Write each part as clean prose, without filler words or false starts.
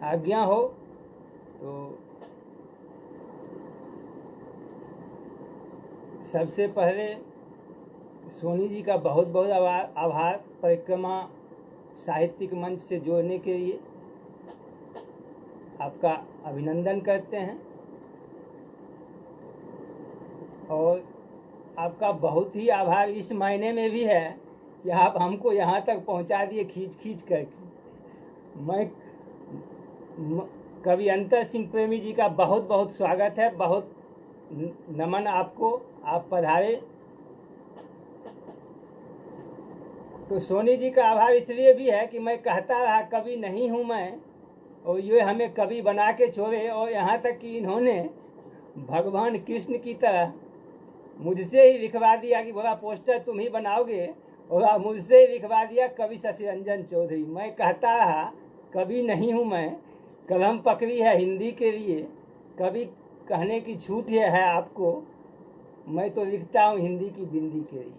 आज्ञा हो तो सबसे पहले सोनी जी का बहुत बहुत आभार परिक्रमा साहित्यिक मंच से जोड़ने के लिए आपका अभिनंदन करते हैं और आपका बहुत ही आभार इस मायने में भी है कि आप हमको यहाँ तक पहुँचा दिए खींच खींच करके। मैं कवि अंतर सिंह प्रेमी जी का बहुत बहुत स्वागत है, बहुत नमन आपको, आप पधारे। तो सोनी जी का आभार इसलिए भी है कि मैं कहता रहा कवि नहीं हूँ मैं, और ये हमें कवि बना के छोड़े, और यहाँ तक कि इन्होंने भगवान कृष्ण की तरह मुझसे ही लिखवा दिया कि बोला पोस्टर तुम ही बनाओगे, और मुझसे ही लिखवा दिया कवि शशि रंजन चौधरी। मैं कहता रहा कवि नहीं हूँ मैं, कलम पकड़ी है हिंदी के लिए, कवि कहने की छूट है आपको, मैं तो लिखता हूँ हिंदी की बिंदी के लिए।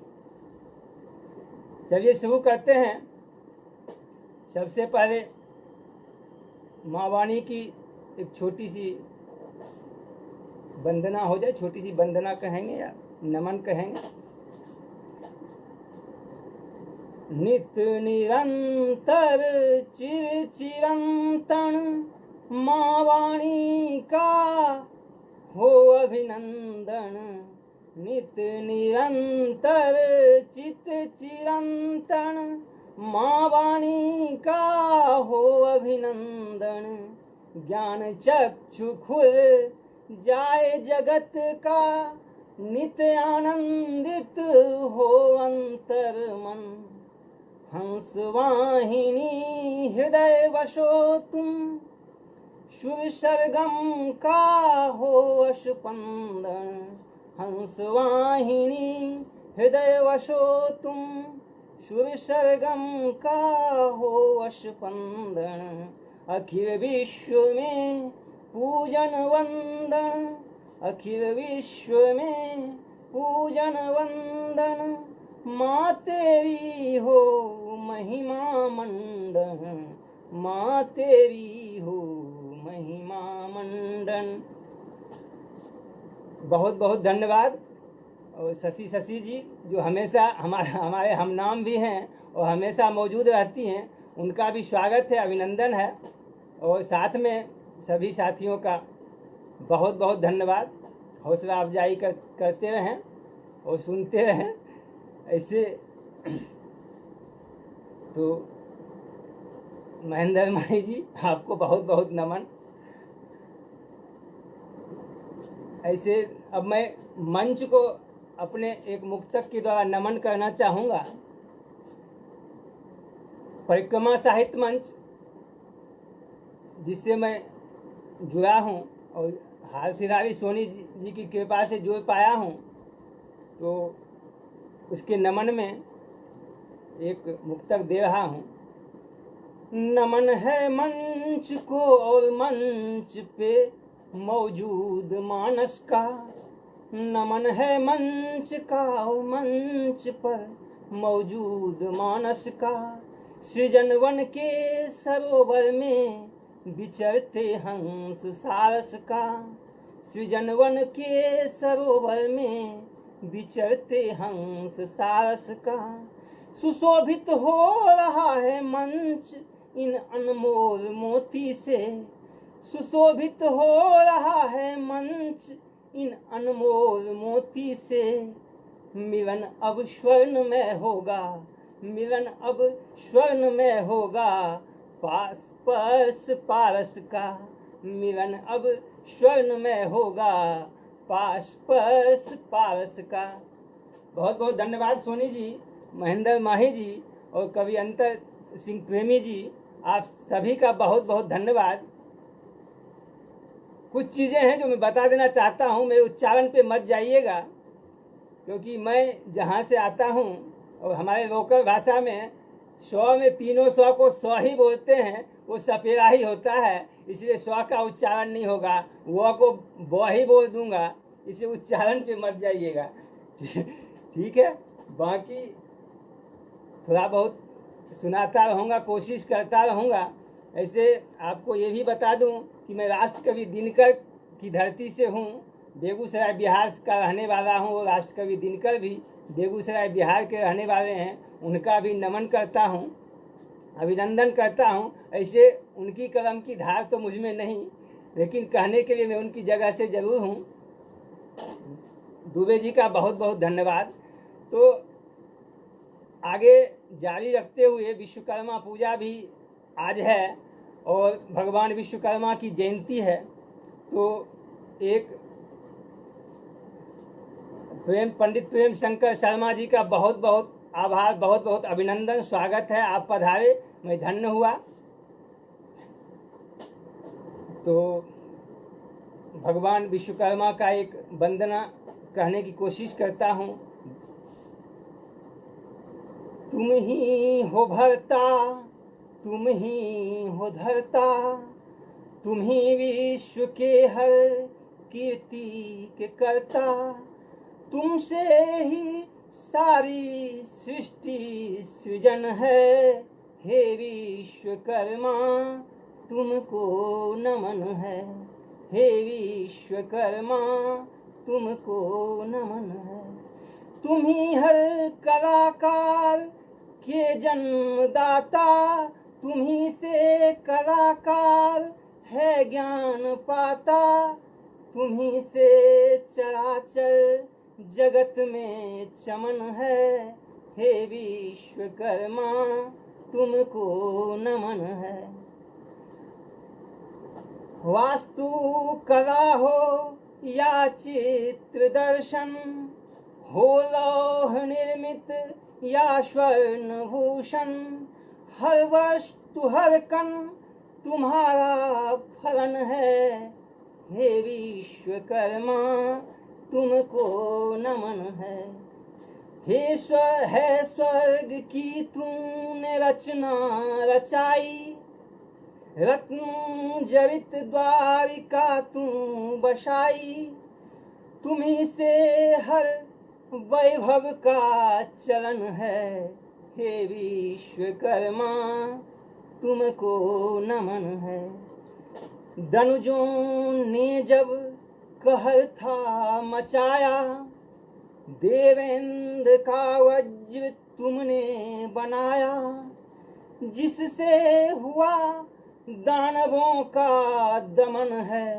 चलिए शुरू करते हैं। सबसे पहले माँ वाणी की एक छोटी सी वंदना हो जाए, छोटी सी वंदना कहेंगे या नमन कहेंगे। नित निरंतर चिर चिरंतन माँ वाणी का हो अभिनंदन, नित निरंतर चित चिरंतन माँ वाणी का हो अभिनंदन, ज्ञान चक्षु खुल जाए जगत का, नित्य आनंदित हो अंतर मन, हंस वाहिनी हृदय वशो तुम, शुभ सरगम का हो अशपंदन, हंस वाहिनी हृदय वशो तुम, शुभ सरगम का हो अशपंदन, अखिल विश्व में पूजन वंदन, अखिल विश्व में पूजन वंदन, माँ तेरी हो महिमा मंडन, माँ तेरी हो महिमा मंडन। बहुत बहुत धन्यवाद। और शशि जी जो हमेशा हमारे हम नाम भी हैं और हमेशा मौजूद रहती हैं, उनका भी स्वागत है, अभिनंदन है। और साथ में सभी साथियों का बहुत बहुत धन्यवाद। हौसला अफजाई करते रहें और सुनते रहें ऐसे। तो महेंद्र माही जी आपको बहुत बहुत नमन। ऐसे अब मैं मंच को अपने एक मुक्तक के द्वारा नमन करना चाहूँगा। परिक्रमा साहित्य मंच जिससे मैं जुड़ा हूँ और हाल फिलहाल सोनी जी की कृपा से जुड़ पाया हूँ, तो उसके नमन में एक मुक्तक दे रहा हूँ। नमन है मंच को और मंच पे मौजूद मानस का, नमन है मंच का और मंच पर मौजूद मानस का, सृजन वन के सरोवर में विचरते हंस सारस का, सृजन वन के सरोवर में विचरते हंस सारस का, सुशोभित हो रहा है मंच इन अनमोल मोती से, सुशोभित हो रहा है मंच इन अनमोल मोती से, मिलन अब स्वर्ण में होगा, मिलन अब स्वर्ण में होगा, पास परस पारस का, मिलन अब स्वर्ण में होगा, पास परस पारस का। बहुत बहुत धन्यवाद सोनी जी, महेंद्र माही जी और कवि अंतर सिंह प्रेमी जी, आप सभी का बहुत बहुत धन्यवाद। कुछ चीज़ें हैं जो मैं बता देना चाहता हूँ, मेरे उच्चारण पे मत जाइएगा, क्योंकि मैं जहाँ से आता हूँ और हमारे लोकल भाषा में 100 में तीनों 100 को 100 ही बोलते हैं, वो सपेरा ही होता है, इसलिए 100 का उच्चारण नहीं होगा, वो को ब ही बोल दूंगा, इसलिए उच्चारण पे मत जाइएगा। ठीक है, बाकी थोड़ा बहुत सुनाता रहूँगा, कोशिश करता रहूँगा। ऐसे आपको ये भी बता दूं कि मैं राष्ट्रकवि दिनकर की धरती से हूँ, बेगूसराय बिहार का रहने वाला हूँ और राष्ट्रकवि दिनकर भी बेगूसराय बिहार के रहने वाले हैं। उनका भी नमन करता हूँ, अभिनंदन करता हूँ। ऐसे उनकी कलम की धार तो मुझ में नहीं, लेकिन कहने के लिए मैं उनकी जगह से ज़रूर हूँ। दुबे जी का बहुत बहुत धन्यवाद। तो आगे जारी रखते हुए विश्वकर्मा पूजा भी आज है और भगवान विश्वकर्मा की जयंती है। तो एक पंडित प्रेम शंकर शर्मा जी का बहुत बहुत आभार, बहुत बहुत अभिनंदन, स्वागत है, आप पधारे, मैं धन्य हुआ। तो भगवान विश्वकर्मा का एक वंदना कहने की कोशिश करता हूँ। तुम ही हो भरता, तुम ही हो धरता, तुम ही विश्व के हर कीर्ति के कर्ता, तुमसे ही सारी सृष्टि सृजन है, हे विश्वकर्मा तुमको नमन है, हे विश्वकर्मा तुमको नमन है। तुम ही हर कलाकार के जन्मदाता, तुम ही से कलाकार है ज्ञान पाता, तुम ही से चराचर जगत में चमन है, हे विश्वकर्मा तुमको नमन है। वास्तु कला हो या चित्र दर्शन, हो लौह निर्मित या स्वर्ण भूषण, हर वस्तु हर कण तुम्हारा फलन है, हे विश्वकर्मा तुमको नमन है। हे स्वर्ग की तूने रचना रचाई, रत्न जड़ित द्वारिका तू बसाई, तुम्ही से हर वैभव का चलन है, हे विश्वकर्मा तुमको नमन है। दनुजों ने जब कहर था मचाया, देवेंद्र का वज्र तुमने बनाया, जिससे हुआ दानवों का दमन है,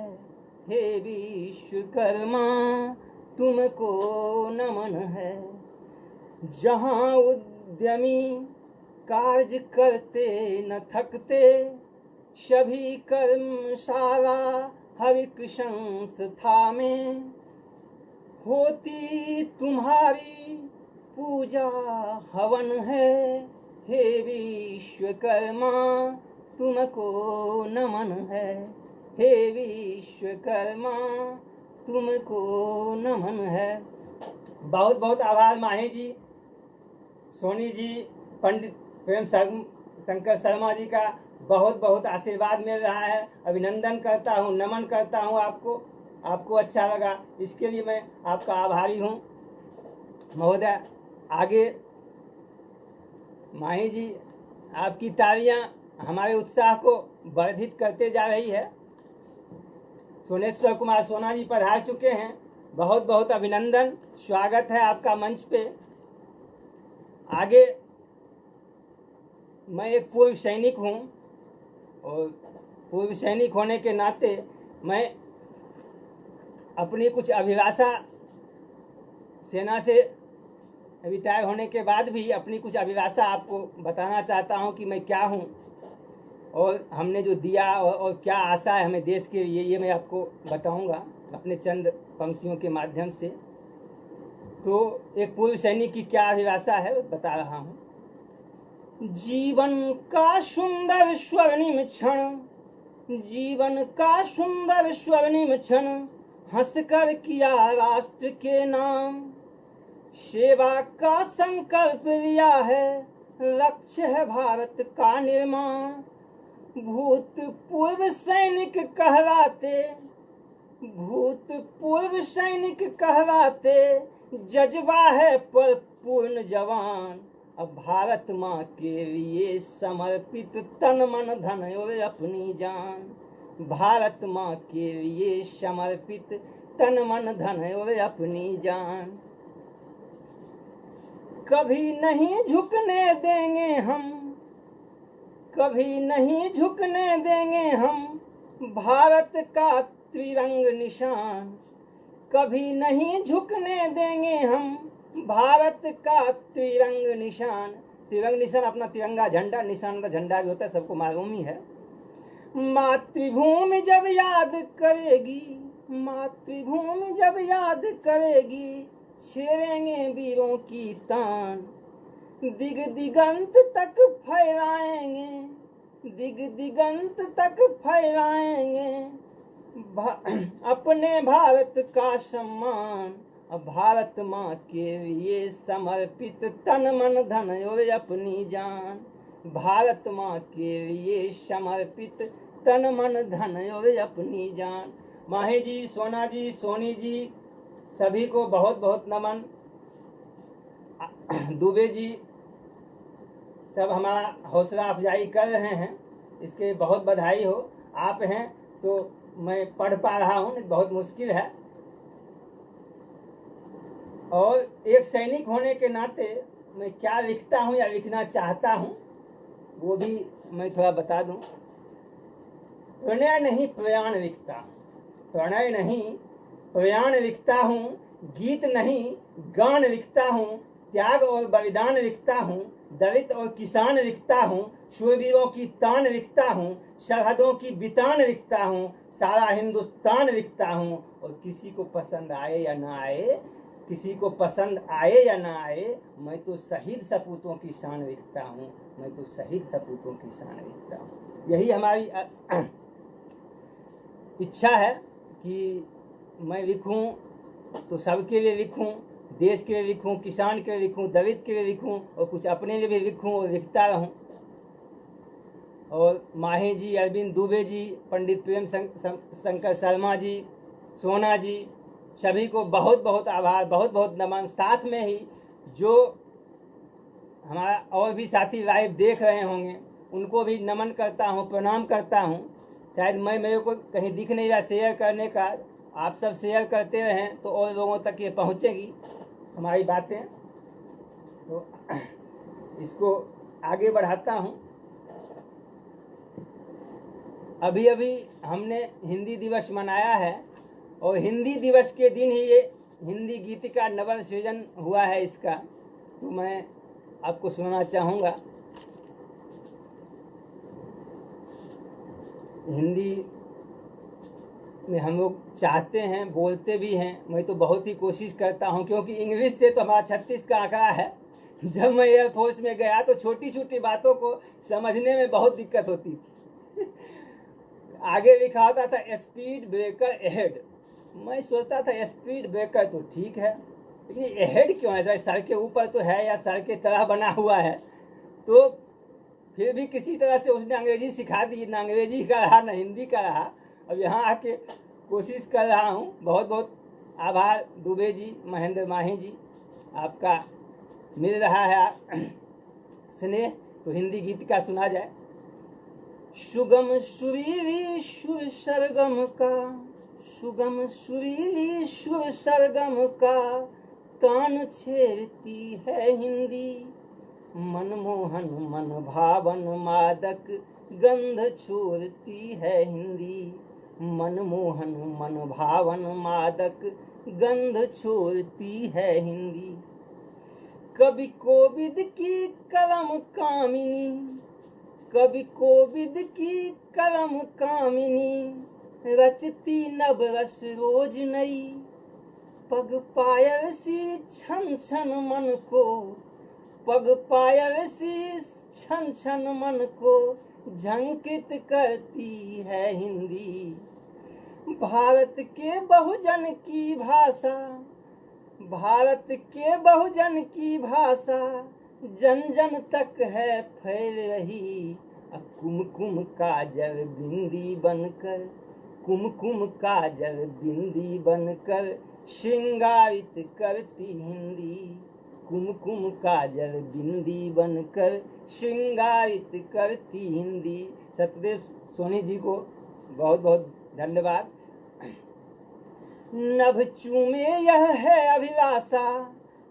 हे विश्वकर्मा तुमको नमन है। जहाँ उद्यमी कार्य करते न थकते, सभी कर्मशाला हविक संस्था में, होती तुम्हारी पूजा हवन है, हे विश्वकर्मा तुमको नमन है, हे विश्वकर्मा तुमको नमन है। बहुत बहुत आभार माही जी, सोनी जी, पंडित प्रेम शंकर शर्मा जी का बहुत बहुत आशीर्वाद मिल रहा है। अभिनंदन करता हूँ, नमन करता हूँ आपको, आपको अच्छा लगा इसके लिए मैं आपका आभारी हूँ महोदय। आगे माही जी, आपकी तालियां हमारे उत्साह को वर्धित करते जा रही है। सोनेश्वर कुमार सोना जी पधार चुके हैं, बहुत बहुत अभिनंदन, स्वागत है आपका मंच पे। आगे मैं एक पूर्व सैनिक हूँ और पूर्व सैनिक होने के नाते मैं अपनी कुछ अभिलाषा, सेना से रिटायर होने के बाद भी अपनी कुछ अभिलाषा आपको बताना चाहता हूँ कि मैं क्या हूँ और हमने जो दिया और क्या आशा है हमें देश के लिए, ये मैं आपको बताऊँगा अपने चंद पंक्तियों के माध्यम से। तो एक पूर्व सैनिक की क्या अभिलाषा है बता रहा हूँ। जीवन का सुंदर स्वर्णिम क्षण, जीवन का सुंदर स्वर्णिम क्षण, हंसकर किया राष्ट्र के नाम, सेवा का संकल्प लिया है, लक्ष्य है भारत का निर्माण। भूतपूर्व सैनिक कहलाते, भूतपूर्व सैनिक कहलाते, जज्बा है पर पूर्ण जवान, अब भारत माँ के लिए समर्पित तन मन धन और अपनी जान। भारत माँ के लिए समर्पित तन मन धन और अपनी जान। कभी नहीं झुकने देंगे हम, कभी नहीं झुकने देंगे हम भारत का त्रिरंग निशान। कभी नहीं झुकने देंगे हम भारत का त्रिरंग निशान। त्रिरंग निशान अपना तिरंगा झंडा, निशान का झंडा भी होता है, सबको मालूम ही है। मातृभूमि जब याद करेगी, मातृभूमि जब याद करेगी, छेड़ेंगे वीरों की तान। दिग दिगंत तक फहराएंगे, दिग दिगंत तक फहराएंगे अपने भारत का सम्मान। अब भारत माँ के लिए समर्पित तन मन धन और अपनी जान। भारत माँ के लिए समर्पित तन मन धन और अपनी जान। माही जी, सोना जी, सोनी जी, सभी को बहुत बहुत नमन। दुबे जी सब हमारा हौसला अफजाई कर रहे हैं, इसके बहुत बधाई हो। आप हैं तो मैं पढ़ पा रहा हूँ, नहीं बहुत मुश्किल है। और एक सैनिक होने के नाते मैं क्या लिखता हूँ या लिखना चाहता हूँ वो भी मैं थोड़ा बता दूँ। प्रणय नहीं प्रयाण लिखता हूँ, प्रणय नहीं प्रयाण लिखता हूँ, गीत नहीं गान लिखता हूँ, त्याग और बलिदान लिखता हूँ, दलित और किसान लिखता हूँ, शूरवीरों की तान लिखता हूँ, सरहदों की बितान लिखता हूँ, सारा हिंदुस्तान लिखता हूँ। और किसी को पसंद आए या ना आए, किसी को पसंद आए या ना आए, मैं तो शहीद सपूतों की शान लिखता हूँ, मैं तो शहीद सपूतों की शान लिखता हूँ। यही हमारी इच्छा है कि मैं लिखूं तो सबके लिए लिखूं, देश के लिए लिखूं, किसान के लिए लिखूं, दलित के लिए लिखूं और कुछ अपने लिए भी लिखूं और लिखता रहूं। और माही जी, अरविंद दुबे जी, पंडित प्रेम शंकर शर्मा जी, सोना जी, सभी को बहुत बहुत आभार, बहुत बहुत नमन। साथ में ही जो हमारा और भी साथी लाइव देख रहे होंगे उनको भी नमन करता हूँ, प्रणाम करता हूँ। शायद मेरे को कहीं दिख नहीं रहा शेयर करने का, आप सब शेयर करते रहें तो और लोगों तक ये पहुँचेगी हमारी बातें। तो इसको आगे बढ़ाता हूँ। अभी अभी हमने हिंदी दिवस मनाया है और हिंदी दिवस के दिन ही ये हिंदी गीत का नवल सृजन हुआ है इसका, तो मैं आपको सुनाना चाहूँगा। हिंदी में हम लोग चाहते हैं, बोलते भी हैं, मैं तो बहुत ही कोशिश करता हूं, क्योंकि इंग्लिश से तो हमारा 36 का आंकड़ा है। जब मैं एयरफोर्स में गया तो छोटी छोटी बातों को समझने में बहुत दिक्कत होती थी। आगे लिखा होता था स्पीड ब्रेकर अहेड, मैं सोचता था स्पीड ब्रेकर तो ठीक है, लेकिन अहेड क्यों है? सर के ऊपर तो है या सर के तरह बना हुआ है। तो फिर भी किसी तरह से उसने अंग्रेजी सिखा दी, ना अंग्रेजी का रहा ना हिंदी का रहा। अब यहाँ आके कोशिश कर रहा हूँ। बहुत बहुत आभार दुबे जी, महेंद्र माही जी, आपका मिल रहा है स्नेह। तो हिंदी गीत का सुना जाए। सुगम सुरीली सुर सरगम का, सुगम सुरीली सुर सरगम का तान छेड़ती है हिंदी। मनमोहन मन भावन मादक गंध छोड़ती है हिंदी। मनमोहन मन भावन मादक गंध छोड़ती है हिंदी। कवि कोविद की कलम कामिनी, कवि कोविद की कलम कामिनी, रचती नव रस रोज नई। पग पायल सी छन छन मन को, पग पायल सी छन छन मन को झंकित करती है हिंदी। भारत के बहुजन की भाषा, भारत के बहुजन की भाषा जन जन तक है फैल रही। कुमकुम काजल बिंदी बनकर, कुमकुम काजल बिंदी बनकर श्रृंगारित करती हिंदी। कुमकुम काजल बिंदी बनकर श्रृंगारित करती हिंदी। सत्यदेव सोनी जी को बहुत बहुत धन्यवाद। नभ चूमे यह है अभिलाषा,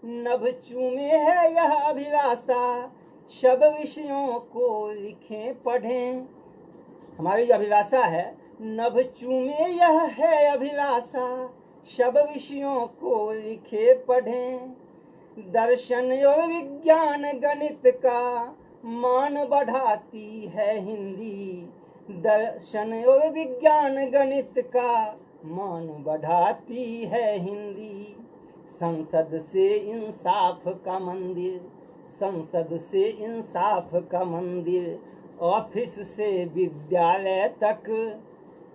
नभ चूमे है यह अभिलाषा, सब विषयों को लिखें पढ़ें। हमारी जो अभिलाषा है, नभ चूमे यह है अभिलाषा, सब विषयों को लिखे पढ़ें। दर्शन और विज्ञान गणित का मान बढ़ाती है हिंदी, दर्शन और विज्ञान गणित का मान बढ़ाती है हिंदी। संसद से इंसाफ का मंदिर, संसद से इंसाफ का मंदिर, ऑफिस से विद्यालय तक,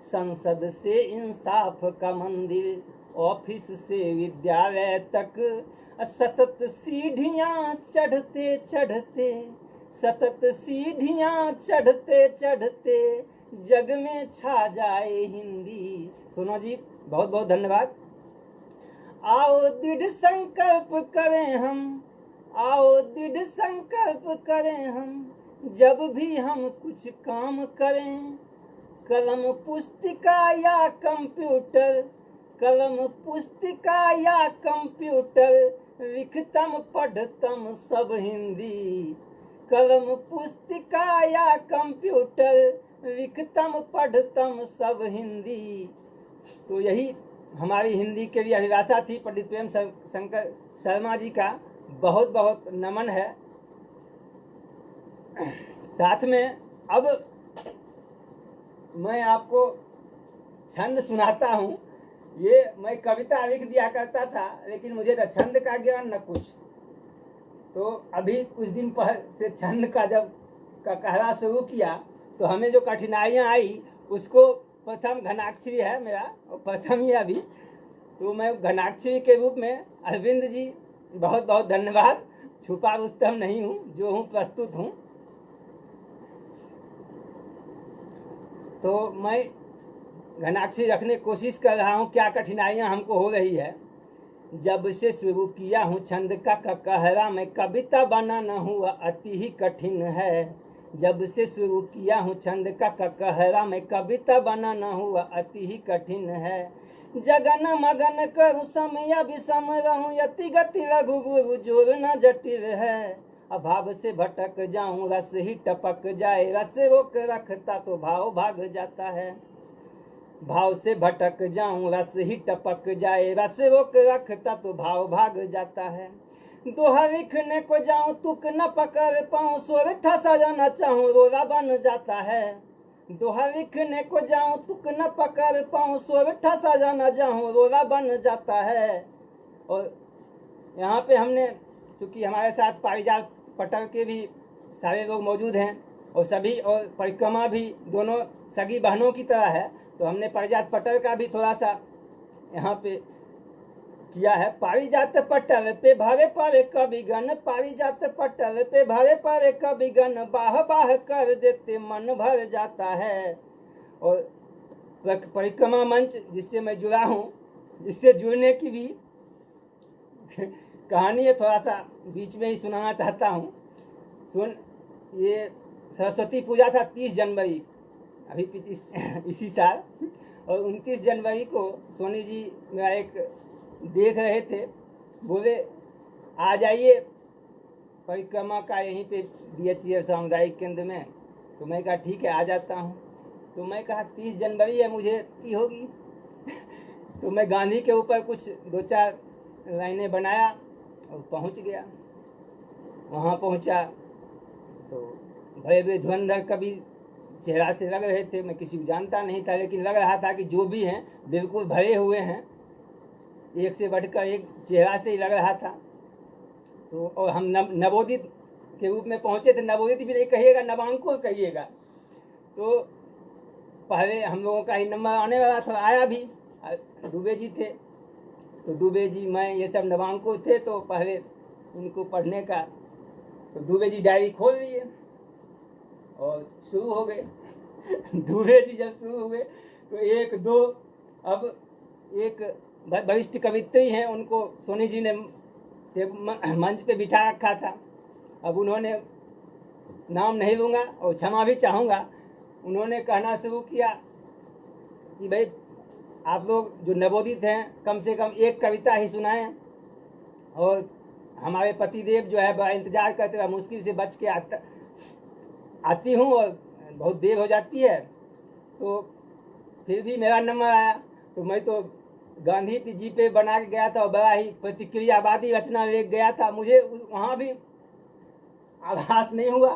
संसद से इंसाफ का मंदिर, ऑफिस से विद्यालय तक। सतत सीढ़ियाँ चढ़ते चढ़ते, सतत सीढ़ियाँ चढ़ते चढ़ते, जग में छा जाए हिंदी। सोना जी बहुत बहुत धन्यवाद। आओ दृढ़ संकल्प करें हम, आओ दृढ़ संकल्प करें हम, जब भी हम कुछ काम करें। कलम पुस्तिका या कंप्यूटर, कलम पुस्तिका या कंप्यूटर, लिखतम पढ़तम सब हिंदी। कलम पुस्तिका या कंप्यूटर, लिखतम पढ़तम सब हिंदी। तो यही हमारी हिंदी के लिए अभिलाषा थी। पंडित प्रेम शंकर शर्मा जी का बहुत बहुत नमन है। साथ में अब मैं आपको छंद सुनाता हूँ। ये मैं कविता लिख दिया करता था, लेकिन मुझे न छंद का ज्ञान न कुछ। तो अभी कुछ दिन पहले से छंद का जब कहना शुरू किया तो हमें जो कठिनाइयाँ आई उसको, प्रथम घनाक्षरी है मेरा और प्रथम ही अभी, तो मैं घनाक्षरी के रूप में अरविंद जी बहुत बहुत धन्यवाद। छुपा रुस्तम नहीं हूँ, जो हूँ प्रस्तुत हूँ। तो मैं घनाक्षरी रखने की कोशिश कर रहा हूँ। क्या कठिनाइयाँ हमको हो रही है। जब से शुरू किया हूँ छंद का कहरा, मैं कविता बनाना हुआ अति ही कठिन है। जब से शुरू किया हूँ छंद का कहरा, मैं कविता बनाना हुआ अति ही कठिन है। जगन मगन करूँ समय विषम रहूँ, यति गति लघु गुरु जोर न जटिल है। अभाव से भटक जाऊँ रस ही टपक जाए, रस रोक रखता तो भाव भाग जाता है। भाव से भटक जाऊं रस ही टपक जाए, रस रोक रखता तो भाव भाग जाता है। दोहा लिखने को जाऊं तुक न पकड़ पाऊं, सोर ठसा जाना चाहूं रोरा बन जाता है। दोहा लिखने को जाऊं तुक न पकड़ पाऊं, सोर ठसा जाना चाहूं रोरा बन जाता है। और यहाँ पे हमने, चूँकि हमारे साथ पारिजात पटल के भी सारे लोग मौजूद हैं और सभी, और परिक्रमा भी दोनों सगी बहनों की तरह है, तो हमने पारिजात पटल का भी थोड़ा सा यहाँ पे किया है। पारिजात पटल पे भरे परे कविगण, पारिजात पटल पे भरे परे कविगण, बाह बाह कर देते मन भर जाता है। और परिक्रमा मंच जिससे मैं जुड़ा हूँ, इससे जुड़ने की भी कहानी है, थोड़ा सा बीच में ही सुनाना चाहता हूँ। ये सरस्वती पूजा था 30 जनवरी अभी इसी साल, और 29 जनवरी को सोनी जी मेरा एक देख रहे थे, बोले आ जाइए परिक्रमा का यहीं पे BHF सामुदायिक केंद्र में। तो मैं कहा ठीक है आ जाता हूँ। तो मैं कहा 30 जनवरी है, मुझे की होगी तो मैं गांधी के ऊपर कुछ 2-4 लाइनें बनाया और पहुँच गया। वहाँ पहुँचा तो भय वे धुरंधर कवि चेहरा से लग रहे थे। मैं किसी को जानता नहीं था, लेकिन लग रहा था कि जो भी हैं बिल्कुल भरे हुए हैं, एक से बढ़कर एक चेहरा से ही लग रहा था। तो और हम नवोदित के रूप में पहुँचे थे। नवोदित भी नहीं कहिएगा, नवांकुर कहिएगा। तो पहले हम लोगों का ही नंबर आने वाला था, आया भी। दुबे जी थे, तो दुबे जी मैं ये सब नवांकुर थे, तो पहले इनको पढ़ने का, तो दुबे जी डायरी खोल लिए और शुरू हो गए दुबे जी जब शुरू हुए तो 1-2, अब एक वरिष्ठ कवित्री हैं, उनको सोनी जी ने मंच पे बिठा रखा था। अब उन्होंने, नाम नहीं लूँगा और क्षमा भी चाहूँगा, उन्होंने कहना शुरू किया कि भाई आप लोग जो नवोदित हैं कम से कम एक कविता ही सुनाएं, और हमारे पतिदेव जो है बड़ा इंतज़ार करते हुए, मुश्किल से बच के आती हूँ और बहुत देर हो जाती है। तो फिर भी मेरा नंबर आया तो मैं तो गांधी जी पे बना के गया था और बड़ा ही प्रतिक्रियावादी रचना ले गया था। मुझे वहाँ भी आभास नहीं हुआ,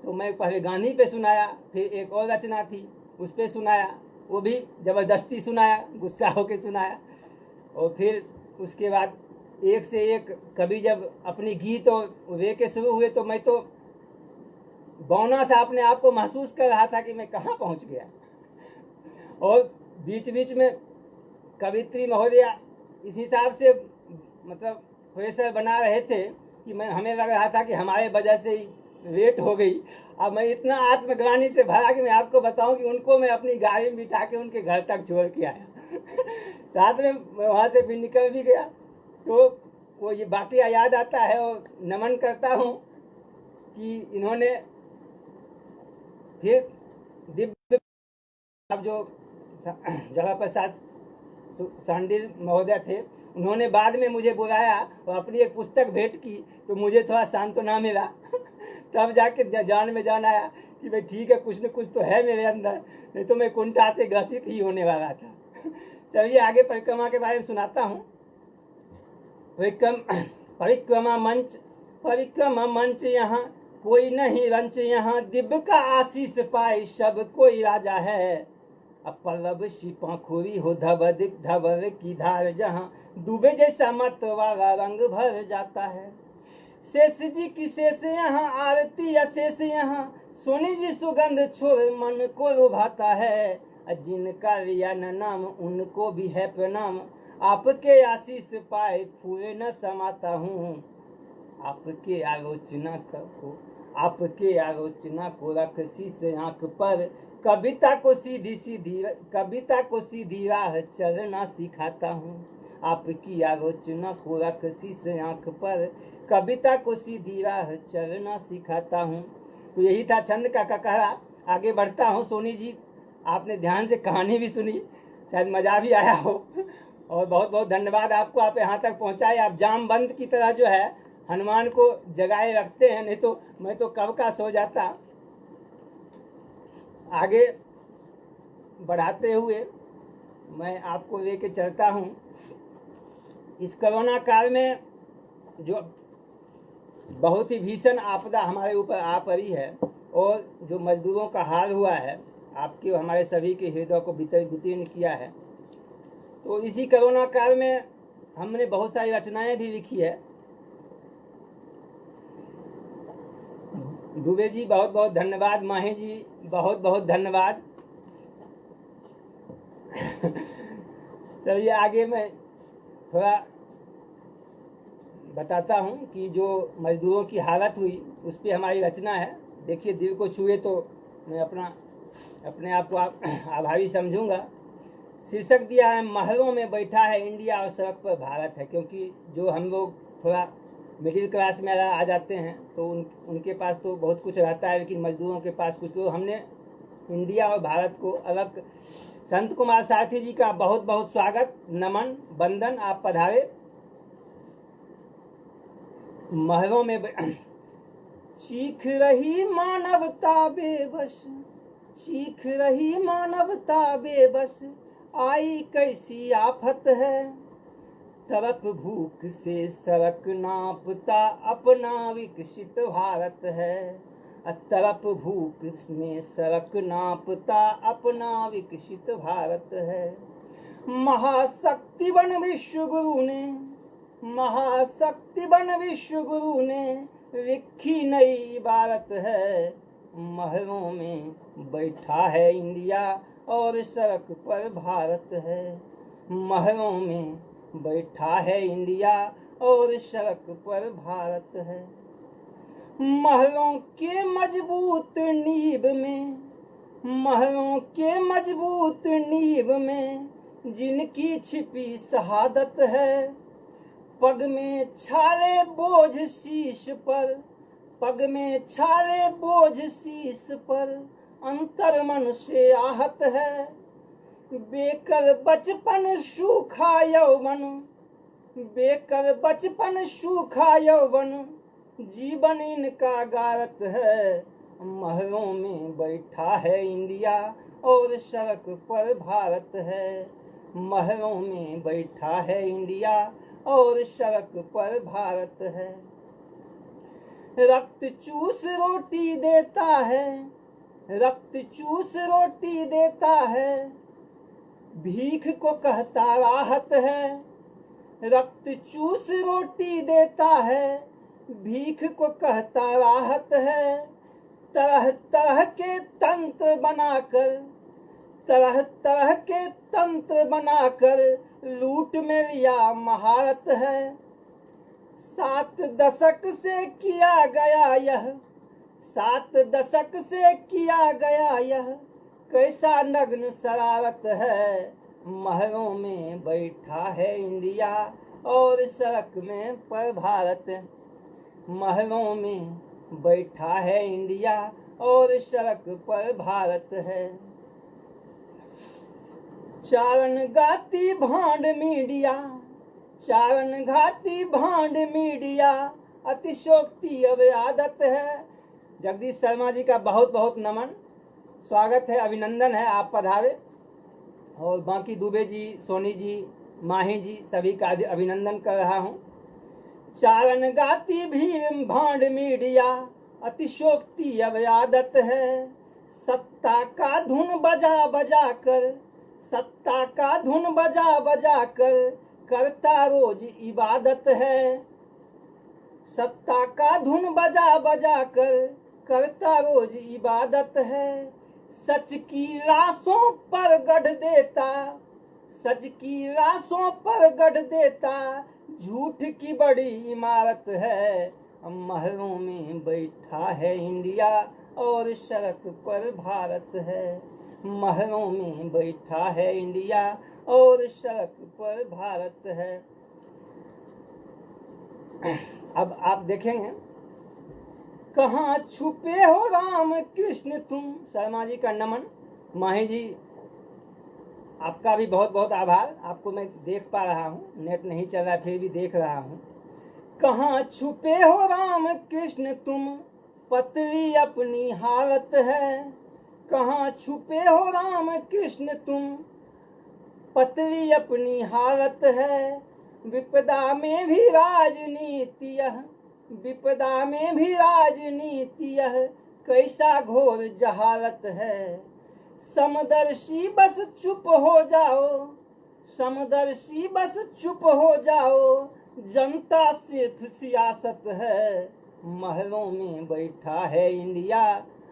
तो मैं पहले गांधी पे सुनाया, फिर एक और रचना थी उस पर सुनाया, वो भी ज़बरदस्ती सुनाया, गुस्सा होकर सुनाया। और फिर उसके बाद एक से एक कभी जब अपनी गीत और वे के शुरू हुए तो मैं तो बौना सा अपने आप को महसूस कर रहा था कि मैं कहाँ पहुँच गया। और बीच बीच में कवित्री महोदया इस हिसाब से मतलब प्रेशर बना रहे थे कि हमें लग रहा था कि हमारे वजह से ही वेट हो गई। अब मैं इतना आत्मग्लानि से भरा कि मैं आपको बताऊं कि उनको मैं अपनी गाड़ी में बिठा के उनके घर तक छोड़ के आया। साथ में वहाँ से फिर निकल भी गया। तो वो ये वाकया याद आता है और नमन करता हूँ कि इन्होंने फिर दिव्य, अब जो जगह प्रसाद सांडिल महोदय थे, उन्होंने बाद में मुझे बुलाया और अपनी एक पुस्तक भेंट की, तो मुझे थोड़ा सांत्वना मिला। तब जाके जान में जान आया कि भाई ठीक है, कुछ न कुछ तो है मेरे अंदर, नहीं तो मैं कुंठा से ग्रसित ही होने वाला था। चलिए आगे परिक्रमा के बारे में सुनाता हूँ। परिक्रमा मंच यहाँ कोई नहीं रंच, यहाँ दिव्य का आशीष पाए सब कोई राजा है। अब पल्लव शिपाखुरी हो धबर की धार, जहाँ डूबे जैसा मत वाला रंग भर जाता है। शेष जी की शेष यहाँ आरती अशेष, यहाँ सोनी जी सुगंध छोड़ मन को लुभाता है। जिनका लिया न नाम उनको भी है प्रणाम, आपके आशीष पाए फूले न समाता हूँ। आपके आलोचना को रख शीश आँख पर, कविता को सीधी राह चलना सिखाता हूँ। आपकी आलोचना को रख शीश आँख पर, कविता को सीधी राह चलना सिखाता हूँ। तो यही था छंद का ककहरा। आगे बढ़ता हूँ। सोनी जी, आपने ध्यान से कहानी भी सुनी, शायद मज़ा भी आया हो, और बहुत बहुत धन्यवाद आपको, आप यहाँ तक पहुँचाए। आप जामबंद की तरह जो है हनुमान को जगाए रखते हैं, नहीं तो मैं तो कब का सो जाता। आगे बढ़ाते हुए मैं आपको लेके चलता हूँ। इस कोरोना काल में जो बहुत ही भीषण आपदा हमारे ऊपर आ पड़ी है और जो मजदूरों का हाल हुआ है, आपके हमारे सभी के हृदय को वितीर्ण किया है। तो इसी कोरोना काल में हमने बहुत सारी रचनाएं भी लिखी है। दुबे जी बहुत बहुत धन्यवाद, माही जी बहुत बहुत धन्यवाद। चलिए आगे मैं थोड़ा बताता हूँ कि जो मजदूरों की हालत हुई उस पर हमारी रचना है। देखिए, दिल को छुए तो मैं अपने आप को आभारी समझूंगा। शीर्षक दिया है, महलों में बैठा है इंडिया और सड़क पर भारत है। क्योंकि जो हम लोग थोड़ा मिडिल क्लास में आ जाते हैं तो उनके पास तो बहुत कुछ रहता है, लेकिन मजदूरों के पास कुछ। तो हमने इंडिया और भारत को अलग। संत कुमार सारथी जी का बहुत बहुत स्वागत, नमन, वंदन, आप पधारे। महलों में चीख रही मानवता बेबस, चीख रही मानवता बेबस, आई कैसी आफत है। तरफ भूख से सड़क नापता अपना विकसित भारत है। तरफ भूख में सड़क नापता अपना विकसित भारत है। महाशक्ति बन विश्व गुरु ने, महाशक्ति बन विश्व गुरु ने लिखी नई इबारत है। महलों में बैठा है इंडिया और सड़क पर भारत है। महलों में बैठा है इंडिया और सड़क पर भारत है। महलों के मजबूत नींव में, महलों के मजबूत नींव में जिनकी छिपी शहादत है। पग में छाले बोझ शीश पर, पग में छाले बोझ शीश पर, अंतर मन से आहत है। बेकर बचपन सूखा यौवन, बेकर बचपन सूखा यौवन, जीवन इनका गारत है। महलों में बैठा है इंडिया और सड़क पर भारत है। महलों में बैठा है इंडिया और सड़क पर भारत है। रक्त चूस रोटी देता है, रक्त चूस रोटी देता है, भीख को कहता राहत है। रक्त चूस रोटी देता है, भीख को कहता राहत है। तरह तरह के तंत्र बनाकर, तरह तरह के तंत्र बनाकर लूट में लिया महारत है। 7 दशक से किया गया यह, 7 दशक से किया गया यह, कैसा नग्न शरारत है। महलों में बैठा है इंडिया और सड़क में पर भारत। महलों में बैठा है इंडिया और सड़क पर भारत है। चारण गाती भांड मीडिया, चारण घाटी भांड मीडिया, अतिशोक्ति अब आदत है। जगदीश शर्मा जी का बहुत बहुत नमन, स्वागत है, अभिनंदन है, आप पधारे। और बाकी दुबे जी, सोनी जी, माही जी, सभी का अभिनंदन कर रहा हूँ। चारण गाती भी भांड मीडिया, अतिशोक्ति अब आदत है। सत्ता का धुन बजा बजा कर, सत्ता का धुन बजा बजा कर, करता रोज इबादत है। सत्ता का धुन बजा बजा कर, करता रोज इबादत है। सच की लाशों पर गढ़ देता, सच की लाशों पर गढ़ देता, झूठ की बड़ी इमारत है। महलों में बैठा है इंडिया और सड़क पर भारत है। महलों में बैठा है इंडिया और सड़क पर भारत है। अब आप देखेंगे, कहाँ छुपे हो राम कृष्ण तुम। शर्मा जी का नमन, माही जी आपका भी बहुत बहुत आभार। आपको मैं देख पा रहा हूँ, नेट नहीं चल रहा फिर भी देख रहा हूँ। कहाँ छुपे हो राम कृष्ण तुम, पतली अपनी हालत है। कहाँ छुपे हो राम कृष्ण तुम, पतली अपनी हालत है। विपदा में भी राजनीति यह, विपदा में भी राजनीति यह, कैसा घोर जहालत है। समदर्शी बस चुप हो जाओ, समदर्शी बस चुप हो जाओ, जनता सिर्फ सियासत है। महलों में बैठा है इंडिया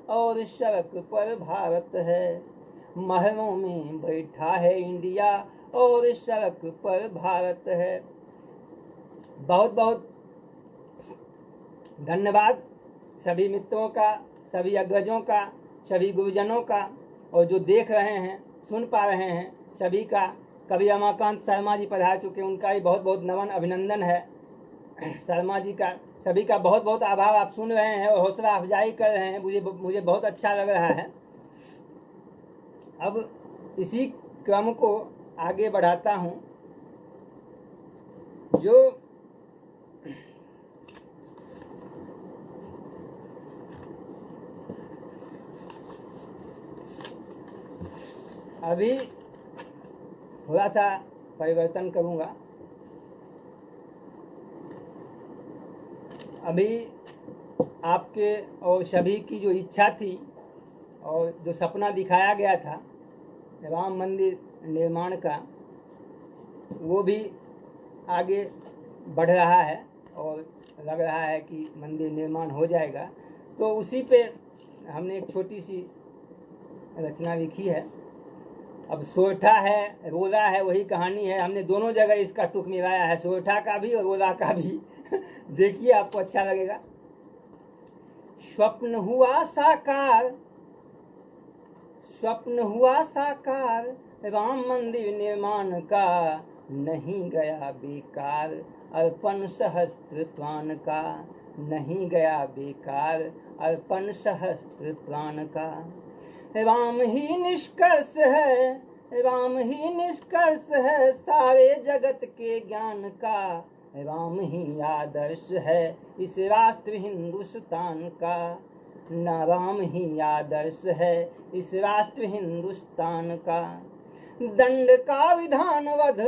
और सड़क पर भारत है। महलों में बैठा है इंडिया और सड़क पर भारत है। बहुत बहुत धन्यवाद सभी मित्रों का, सभी अग्रजों का, सभी गुरुजनों का, और जो देख रहे हैं, सुन पा रहे हैं सभी का। कवि रमाकांत शर्मा जी पधार चुके, उनका भी बहुत बहुत नमन अभिनंदन है। शर्मा जी का, सभी का बहुत बहुत आभार। आप सुन रहे हैं और हौसला अफजाई कर रहे हैं, मुझे बहुत अच्छा लग रहा है। अब इसी क्रम को आगे बढ़ाता हूँ। जो अभी थोड़ा सा परिवर्तन करूँगा। अभी आपके और सभी की जो इच्छा थी और जो सपना दिखाया गया था राम मंदिर निर्माण का, वो भी आगे बढ़ रहा है और लग रहा है कि मंदिर निर्माण हो जाएगा। तो उसी पे हमने एक छोटी सी रचना लिखी है। अब सोरठा है, रोला है, वही कहानी है। हमने दोनों जगह इसका तुक मिलाया है, सोरठा का भी और रोला का भी। देखिए आपको अच्छा लगेगा। स्वप्न हुआ साकार, स्वप्न हुआ साकार, राम मंदिर निर्माण का। नहीं गया बेकार अर्पण सहस्त्र प्राण का, नहीं गया बेकार अर्पण सहस्त्र प्राण का। राम ही निष्कर्ष है, राम ही निष्कर्ष है सारे जगत के ज्ञान का, राम ही आदर्श है इस राष्ट्र हिंदुस्तान का, न राम ही आदर्श है इस राष्ट्र हिंदुस्तान का। दंड का विधान वध,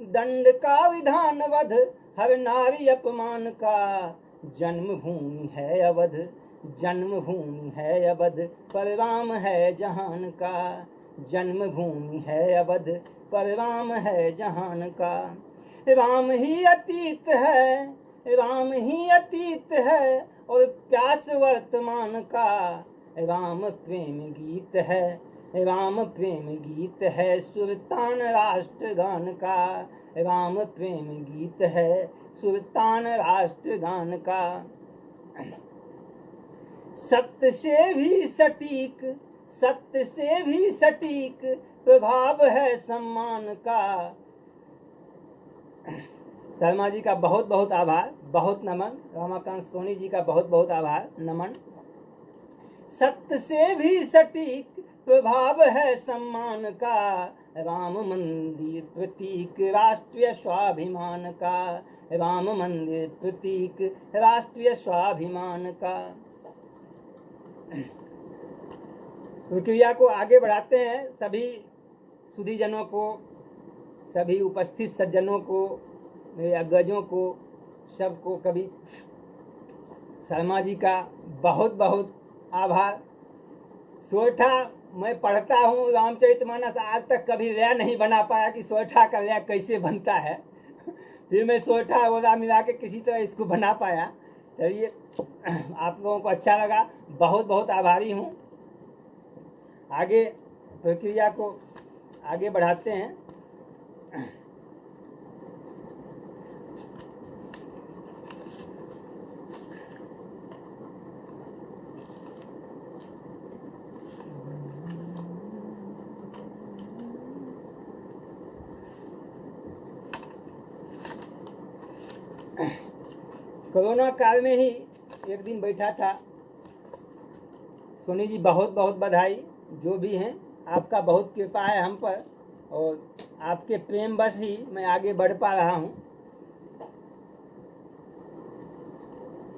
दंड का विधान वध हर नारी अपमान का, जन्मभूमि है अवध, जन्मभूमि है अवध पर राम है जहान का, जन्मभूमि है अवध पर राम है जहान का। राम ही अतीत है, राम ही अतीत है और प्यास वर्तमान का, राम प्रेम गीत है, राम प्रेम गीत है सुल्तान राष्ट्रगान का, राम प्रेम गीत है सुल्तान राष्ट्रगान का। सत्य से भी सटीक, सत्य से भी सटीक प्रभाव है सम्मान का। शर्मा जी का बहुत बहुत आभार, बहुत नमन। रमाकांत सोनी जी का बहुत बहुत आभार, नमन। सत्य से भी सटीक प्रभाव है सम्मान का, राम मंदिर प्रतीक राष्ट्रीय स्वाभिमान का, राम मंदिर प्रतीक राष्ट्रीय स्वाभिमान का। प्रक्रिया को आगे बढ़ाते हैं। सभी सुधीजनों को, सभी उपस्थित सज्जनों को, मेरे अग्रजों को, सबको कभी शर्मा जी का बहुत बहुत आभार। सोरठा मैं पढ़ता हूँ रामचरितमानस, आज तक कभी लय नहीं बना पाया कि सोरठा का लय कैसे बनता है। फिर मैं सोरठा वोरा मिला के किसी तरह इसको बना पाया। चलिए, आप लोगों को अच्छा लगा, बहुत बहुत आभारी हूँ। आगे प्रक्रिया को आगे बढ़ाते हैं। कोरोना काल में ही एक दिन बैठा था। सोनी जी बहुत बहुत बधाई, जो भी हैं आपका बहुत कृपा है हम पर, और आपके प्रेम बस ही मैं आगे बढ़ पा रहा हूँ।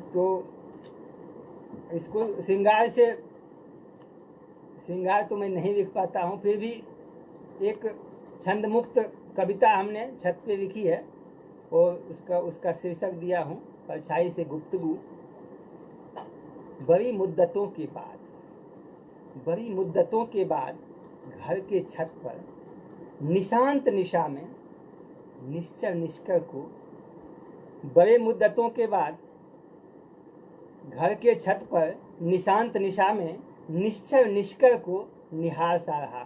तो इसको श्रृंगार तो मैं नहीं लिख पाता हूँ, फिर भी एक छंद मुक्त कविता हमने छत पे लिखी है और उसका शीर्षक दिया हूँ परछाई से गुफ्तगू। बड़ी मुद्दतों के बाद, बड़ी मुद्दतों के बाद घर के छत पर निशांत निशा में निश्चर निष्कर को, बड़े मुद्दतों के बाद घर के छत पर निशांत निशा में निश्चर निष्कर को निहार सा रहा।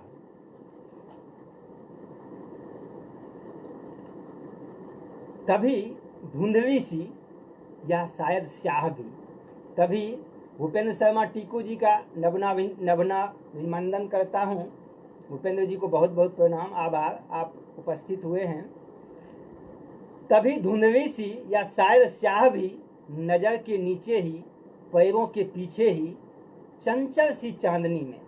तभी धुंधली सी या शायद स्याह भी, तभी भूपेंद्र शर्मा टीकू जी का नभना अभिनंदन करता हूँ। भूपेंद्र जी को बहुत बहुत प्रणाम, आभार, आप उपस्थित हुए हैं। तभी धुंधली सी या शायद स्याह भी नज़र के नीचे ही, पैरों के पीछे ही, चंचल सी चांदनी में,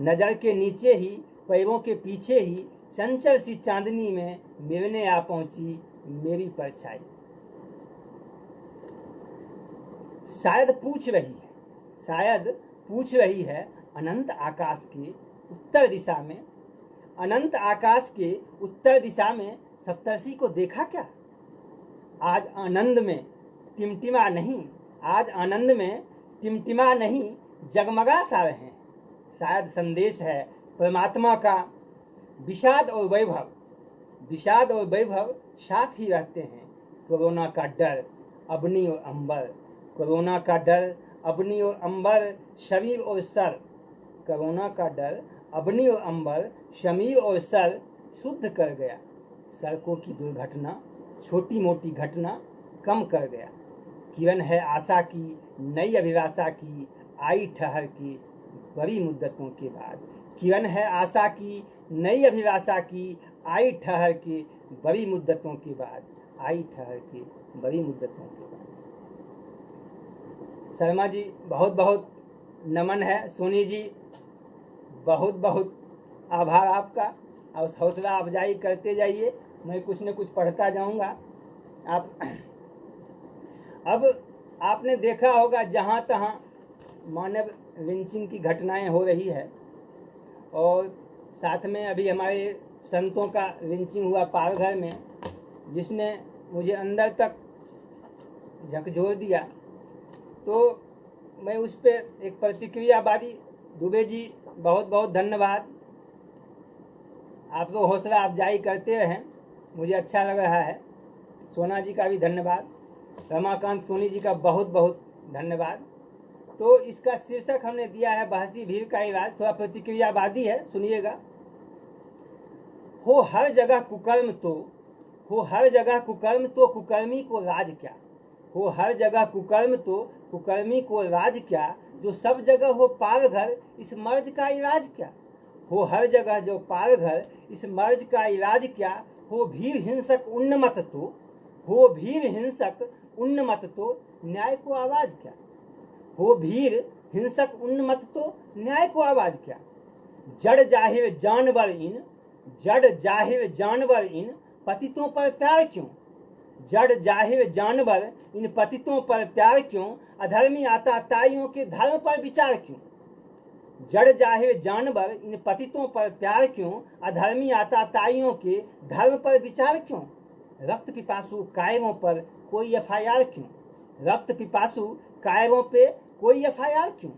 नज़र के नीचे ही, पैरों के पीछे ही, चंचल सी चांदनी में मिलने आ पहुंची मेरी परछाई। शायद पूछ रही है, शायद पूछ रही है अनंत आकाश के उत्तर दिशा में, अनंत आकाश के उत्तर दिशा में सप्तर्षि को देखा क्या? आज आनंद में टिमटिमा नहीं, आज आनंद में टिमटिमा नहीं, जगमगा सा रहे हैं। शायद संदेश है परमात्मा का, विषाद और वैभव, विषाद और वैभव साथ ही रहते हैं। कोरोना का डर अग्नि और अंबर, कोरोना का डर अग्नि और अंबर, शरीर और सर, कोरोना का डर अग्नि और अंबर, शमीर और सर शुद्ध कर गया। सड़कों की दुर्घटना, छोटी मोटी घटना कम कर गया। किरण है आशा की, नई अभिलाषा की, आई ठहर की बड़ी मुद्दतों के बाद। किरण है आशा की, नई अभिलाषा की, आई ठहर के बड़ी मुद्दतों के बाद, आई ठहर के बड़ी मुद्दतों के बाद। शर्मा जी बहुत बहुत नमन है। सोनी जी बहुत बहुत आभार आपका, और हौसला अफजाई करते जाइए, मैं कुछ न कुछ पढ़ता जाऊंगा। आप अब आपने देखा होगा जहाँ तहाँ मानव लिंचिंग की घटनाएं हो रही है, और साथ में अभी हमारे संतों का लिंचिंग हुआ पालघर में, जिसने मुझे अंदर तक झकझोर दिया। तो मैं उस पर एक प्रतिक्रियावादी, दुबे जी बहुत बहुत धन्यवाद, आप लोग हौसला अफजाई करते रहें, मुझे अच्छा लग रहा है। सोना जी का भी धन्यवाद, रमाकांत सोनी जी का बहुत बहुत धन्यवाद। तो इसका शीर्षक हमने दिया है बहसी भीड़ का इलाज, थोड़ा प्रतिक्रियावादी है, सुनिएगा। हो हर जगह कुकर्म तो, हो हर जगह कुकर्म तो कुकर्मी को राज क्या, हो हर जगह कुकर्म तो कुकर्मी को राज क्या, जो सब जगह हो पालघर इस मर्ज का इलाज क्या, हो हर जगह जो पालघर इस मर्ज का इलाज क्या, हो भीड़ हिंसक उन्नमत तो, हो भीड़ हिंसक उन्नमत तो न्याय को आवाज क्या, हो भीड़ हिंसक उन्नमत तो न्याय को आवाज क्या, जड़ जाहिर जानवर इन, जड़ जाहिर जानवर इन पतितों पर प्यार क्यों, जड़ जाहिर जानवर इन पतितों पर प्यार क्यों, अधर्मी आताताइयों के धर्म पर विचार क्यों, जड़ जाहिर जानवर इन पतितों पर प्यार क्यों, अधर्मी आताताइयों के धर्म पर विचार क्यों, रक्त पिपासु कायरों पर कोई एफआईआर क्यों, रक्त पिपासु कायरों पे कोई एफआईआर क्यों,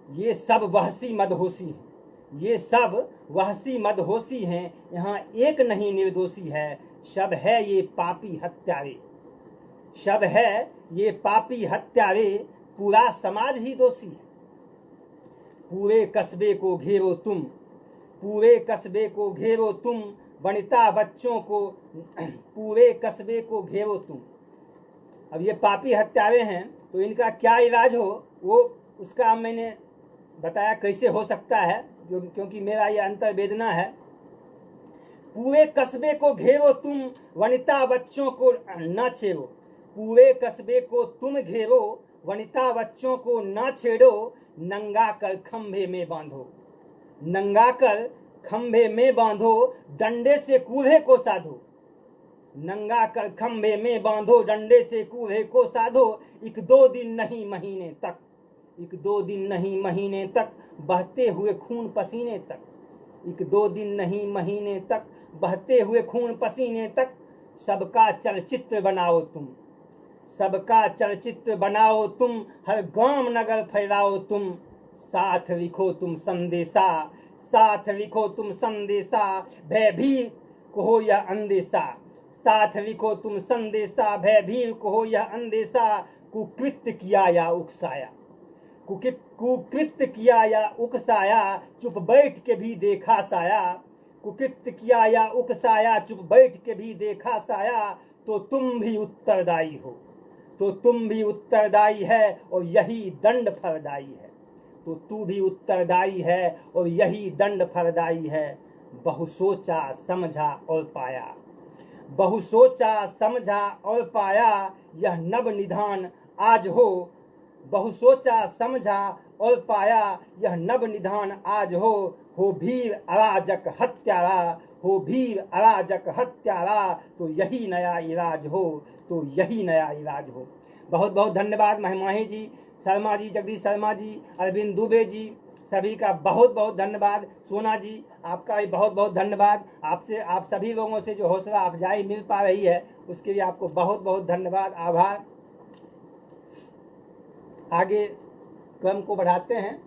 ये सब वहसी मदहोशी हैं, ये सब वहसी मदहोशी हैं, यहाँ एक नहीं निर्दोषी है, सब है ये पापी हत्यारे, सब है ये पापी हत्यारे, पूरा समाज ही दोषी है, पूरे कस्बे को घेरो तुम, पूरे कस्बे को घेरो तुम, वनिता बच्चों को पूरे कस्बे को घेरो तुम। अब ये पापी हत्यारे हैं, तो इनका क्या इलाज हो, वो उसका मैंने बताया कैसे हो सकता है, क्योंकि मेरा ये अंतर्वेदना है। पूरे कस्बे को घेरो तुम, वनिता बच्चों को न छेड़ो, पूरे कस्बे को तुम घेरो, वनिता बच्चों को न छेड़ो, नंगा कर खंभे में बांधो, नंगा कर खंभे में बांधो, डंडे से कूल्हे को साधो, नंगा कर खंभे में बांधो, डंडे से कूल्हे को साधो, एक दो दिन नहीं महीने तक, एक दो दिन नहीं महीने तक बहते हुए खून पसीने तक, एक दो दिन नहीं महीने तक बहते हुए खून पसीने तक, सबका चलचित्र बनाओ तुम, सबका चलचित्र बनाओ तुम, हर गांव नगर फैलाओ तुम, साथ लिखो तुम संदेशा, साथ लिखो तुम संदेशा, भयभीत को हो यह अंदेशा, साथ लिखो तुम संदेशा, भयभीत को हो यह अंदेशा, कुकृत्य किया या उकसाया, कुकृत्य किया या उकसाया, चुप बैठ के भी देखा साया, कुकृत्य किया या उकसाया, चुप बैठ के भी देखा साया, तो तुम भी उत्तरदायी हो, तो तुम भी उत्तरदायी है और यही दंड फलदायी है, तो तू भी उत्तरदायी है और यही दंड फलदायी है। बहु सोचा समझा और पाया, बहु सोचा समझा और पाया, यह नव निधान आज हो, बहु सोचा समझा और पाया, यह नव निधान आज हो भीर अराजक हत्यारा, हो भीर अराजक हत्यारा, तो यही नया इलाज हो, तो यही नया इलाज हो। बहुत बहुत धन्यवाद महिमाही जी, शर्मा जी, जगदीश शर्मा जी, अरविंद दुबे जी, सभी का बहुत बहुत धन्यवाद। सोना जी आपका भी बहुत बहुत धन्यवाद। आपसे, आप सभी लोगों से जो हौसला अफजाई मिल पा रही है उसके लिए आपको बहुत बहुत धन्यवाद, आभार। आगे क्रम को बढ़ाते हैं,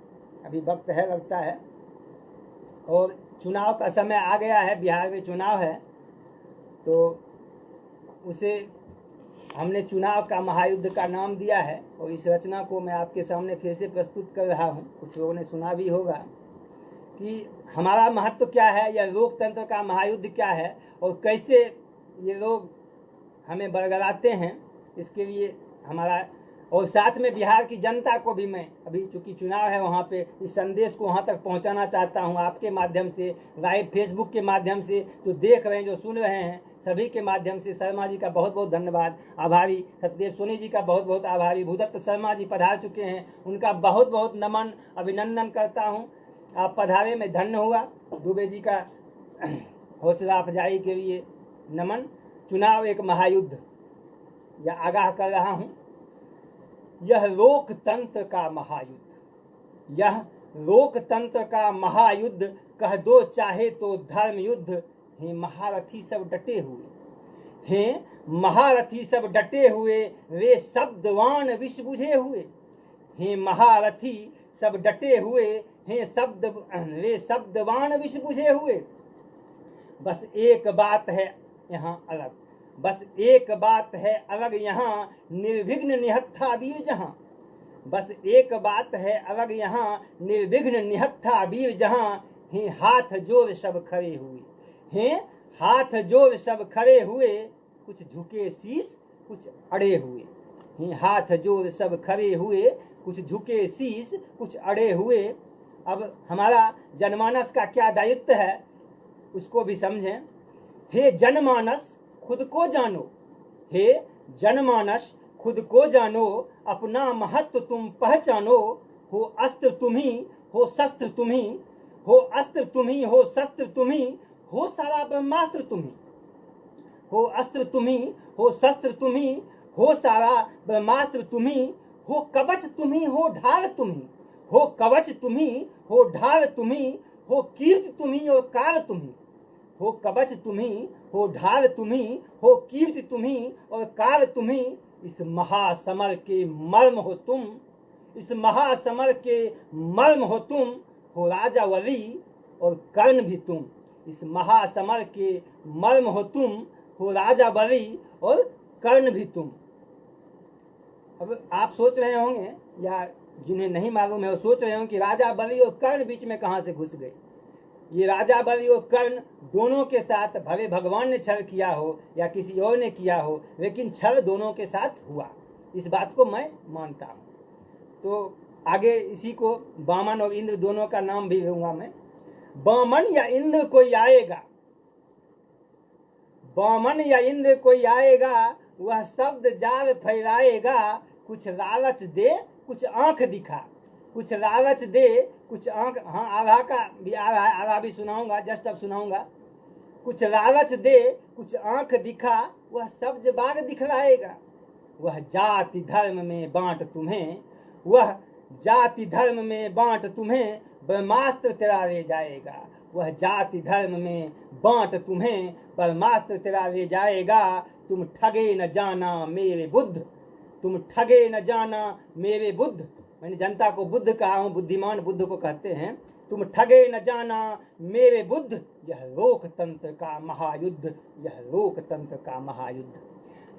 अभी वक्त है लगता है, और चुनाव का समय आ गया है, बिहार में चुनाव है, तो उसे हमने चुनाव का महायुद्ध का नाम दिया है, और इस रचना को मैं आपके सामने फिर से प्रस्तुत कर रहा हूँ। कुछ लोगों ने सुना भी होगा कि हमारा महत्व क्या है, या लोकतंत्र का महायुद्ध क्या है, और कैसे ये लोग हमें बरगलाते हैं, इसके लिए हमारा, और साथ में बिहार की जनता को भी मैं, अभी चूंकि चुनाव है वहाँ पे, इस संदेश को वहाँ तक पहुँचाना चाहता हूँ आपके माध्यम से, लाइव फेसबुक के माध्यम से, जो देख रहे हैं, जो सुन रहे हैं, सभी के माध्यम से शर्मा जी का बहुत बहुत धन्यवाद, आभारी। सत्यदेव सोनी जी का बहुत बहुत आभारी। भूदत्त शर्मा जी पधार चुके हैं, उनका बहुत बहुत नमन अभिनंदन करता हूँ। आप पधारे में धन्य हुआ। दुबे जी का हौसला अफजाई के लिए नमन। चुनाव एक महायुद्ध, या आगाह कर रहा हूँ, यह लोकतंत्र का महायुद्ध, यह लोकतंत्र का महायुद्ध, कह दो चाहे तो धर्म युद्ध। हे महारथी सब डटे हुए, हे महारथी सब डटे हुए, वे शब्दवान विष बुझे हुए। हे महारथी सब डटे हुए, वे शब्दवान विष बुझे हुए। बस एक बात है यहाँ अलग, बस एक बात है अलग यहाँ, निर्विघ्न निहत्था वीर जहाँ। बस एक बात है अलग यहाँ, निर्विघ्न निहत्था वीर जहाँ। हे हाथ जोड़ सब खड़े हुए, हे हाथ जोड़ सब खड़े हुए, कुछ झुके शीश कुछ अड़े हुए। हे हाथ जोड़ सब खड़े हुए, कुछ झुके शीश कुछ अड़े हुए। अब हमारा जनमानस का क्या दायित्व है उसको भी समझें। हे जनमानस खुद को जानो, हे जनमानस खुद को जानो, अपना महत्व तुम पहचानो। हो अस्त्र तुम्ही, हो शस्त्र तुम्ही, हो अस्त्र तुम्ही, हो शस्त्र तुम्ही, हो सारा ब्रह्मास्त्र तुम्ही। हो अस्त्र तुम्ही, हो शस्त्र तुम्ही, हो सारा ब्रह्मास्त्र तुम्ही। हो कवच तुम्ही, हो ढाल तुम्ही, हो कवच तुम्ही, हो ढाल तुम्ही। हो कीर्ति तुम्ही और काल तुम्ही, हो कवच तुम्ही, हो ढाल तुम्ही, हो कीर्ति तुम्ही और काल तुम्ही। इस महासमर के मर्म हो तुम, इस महासमर के मर्म हो तुम। हो राजा वली और कर्ण भी तुम, इस महासमर के मर्म हो तुम। हो राजा वली और कर्ण भी तुम। अब आप सोच रहे होंगे, या जिन्हें नहीं मालूम है वो सोच रहे होंगे कि राजा बलि और कर्ण बीच में कहाँ से घुस गए। ये राजा बलि और कर्ण दोनों के साथ भले भगवान ने छल किया हो या किसी और ने किया हो, लेकिन छल दोनों के साथ हुआ, इस बात को मैं मानता हूँ। तो आगे इसी को वामन और इंद्र दोनों का नाम भी लूंगा मैं। वामन या इंद्र कोई आएगा, वामन या इंद्र कोई आएगा, वह शब्द जाल फैलाएगा। कुछ लालच दे कुछ आंख दिखा, कुछ लालच दे कुछ आंख। हाँ, आभा का भी आ रहा है, आभा भी सुनाऊंगा, जस्ट अब सुनाऊंगा। कुछ लालच दे कुछ आंख दिखा, वह सब्ज बाग दिखलाएगा। वह जाति धर्म में बांट तुम्हें, वह जाति धर्म में बांट तुम्हें, ब्रह्मास्त्र तेरा ले जाएगा। वह जाति धर्म में बांट तुम्हें, ब्रह्मास्त्र तेरा ले जाएगा। तुम ठगे न जाना मेरे बुद्ध, तुम ठगे न जाना मेरे बुद्ध। मैंने जनता को बुद्ध कहा हूँ, बुद्धिमान बुद्ध को कहते हैं। तुम ठगे न जाना मेरे बुद्ध, यह लोकतंत्र का महायुद्ध, यह लोकतंत्र का महायुद्ध।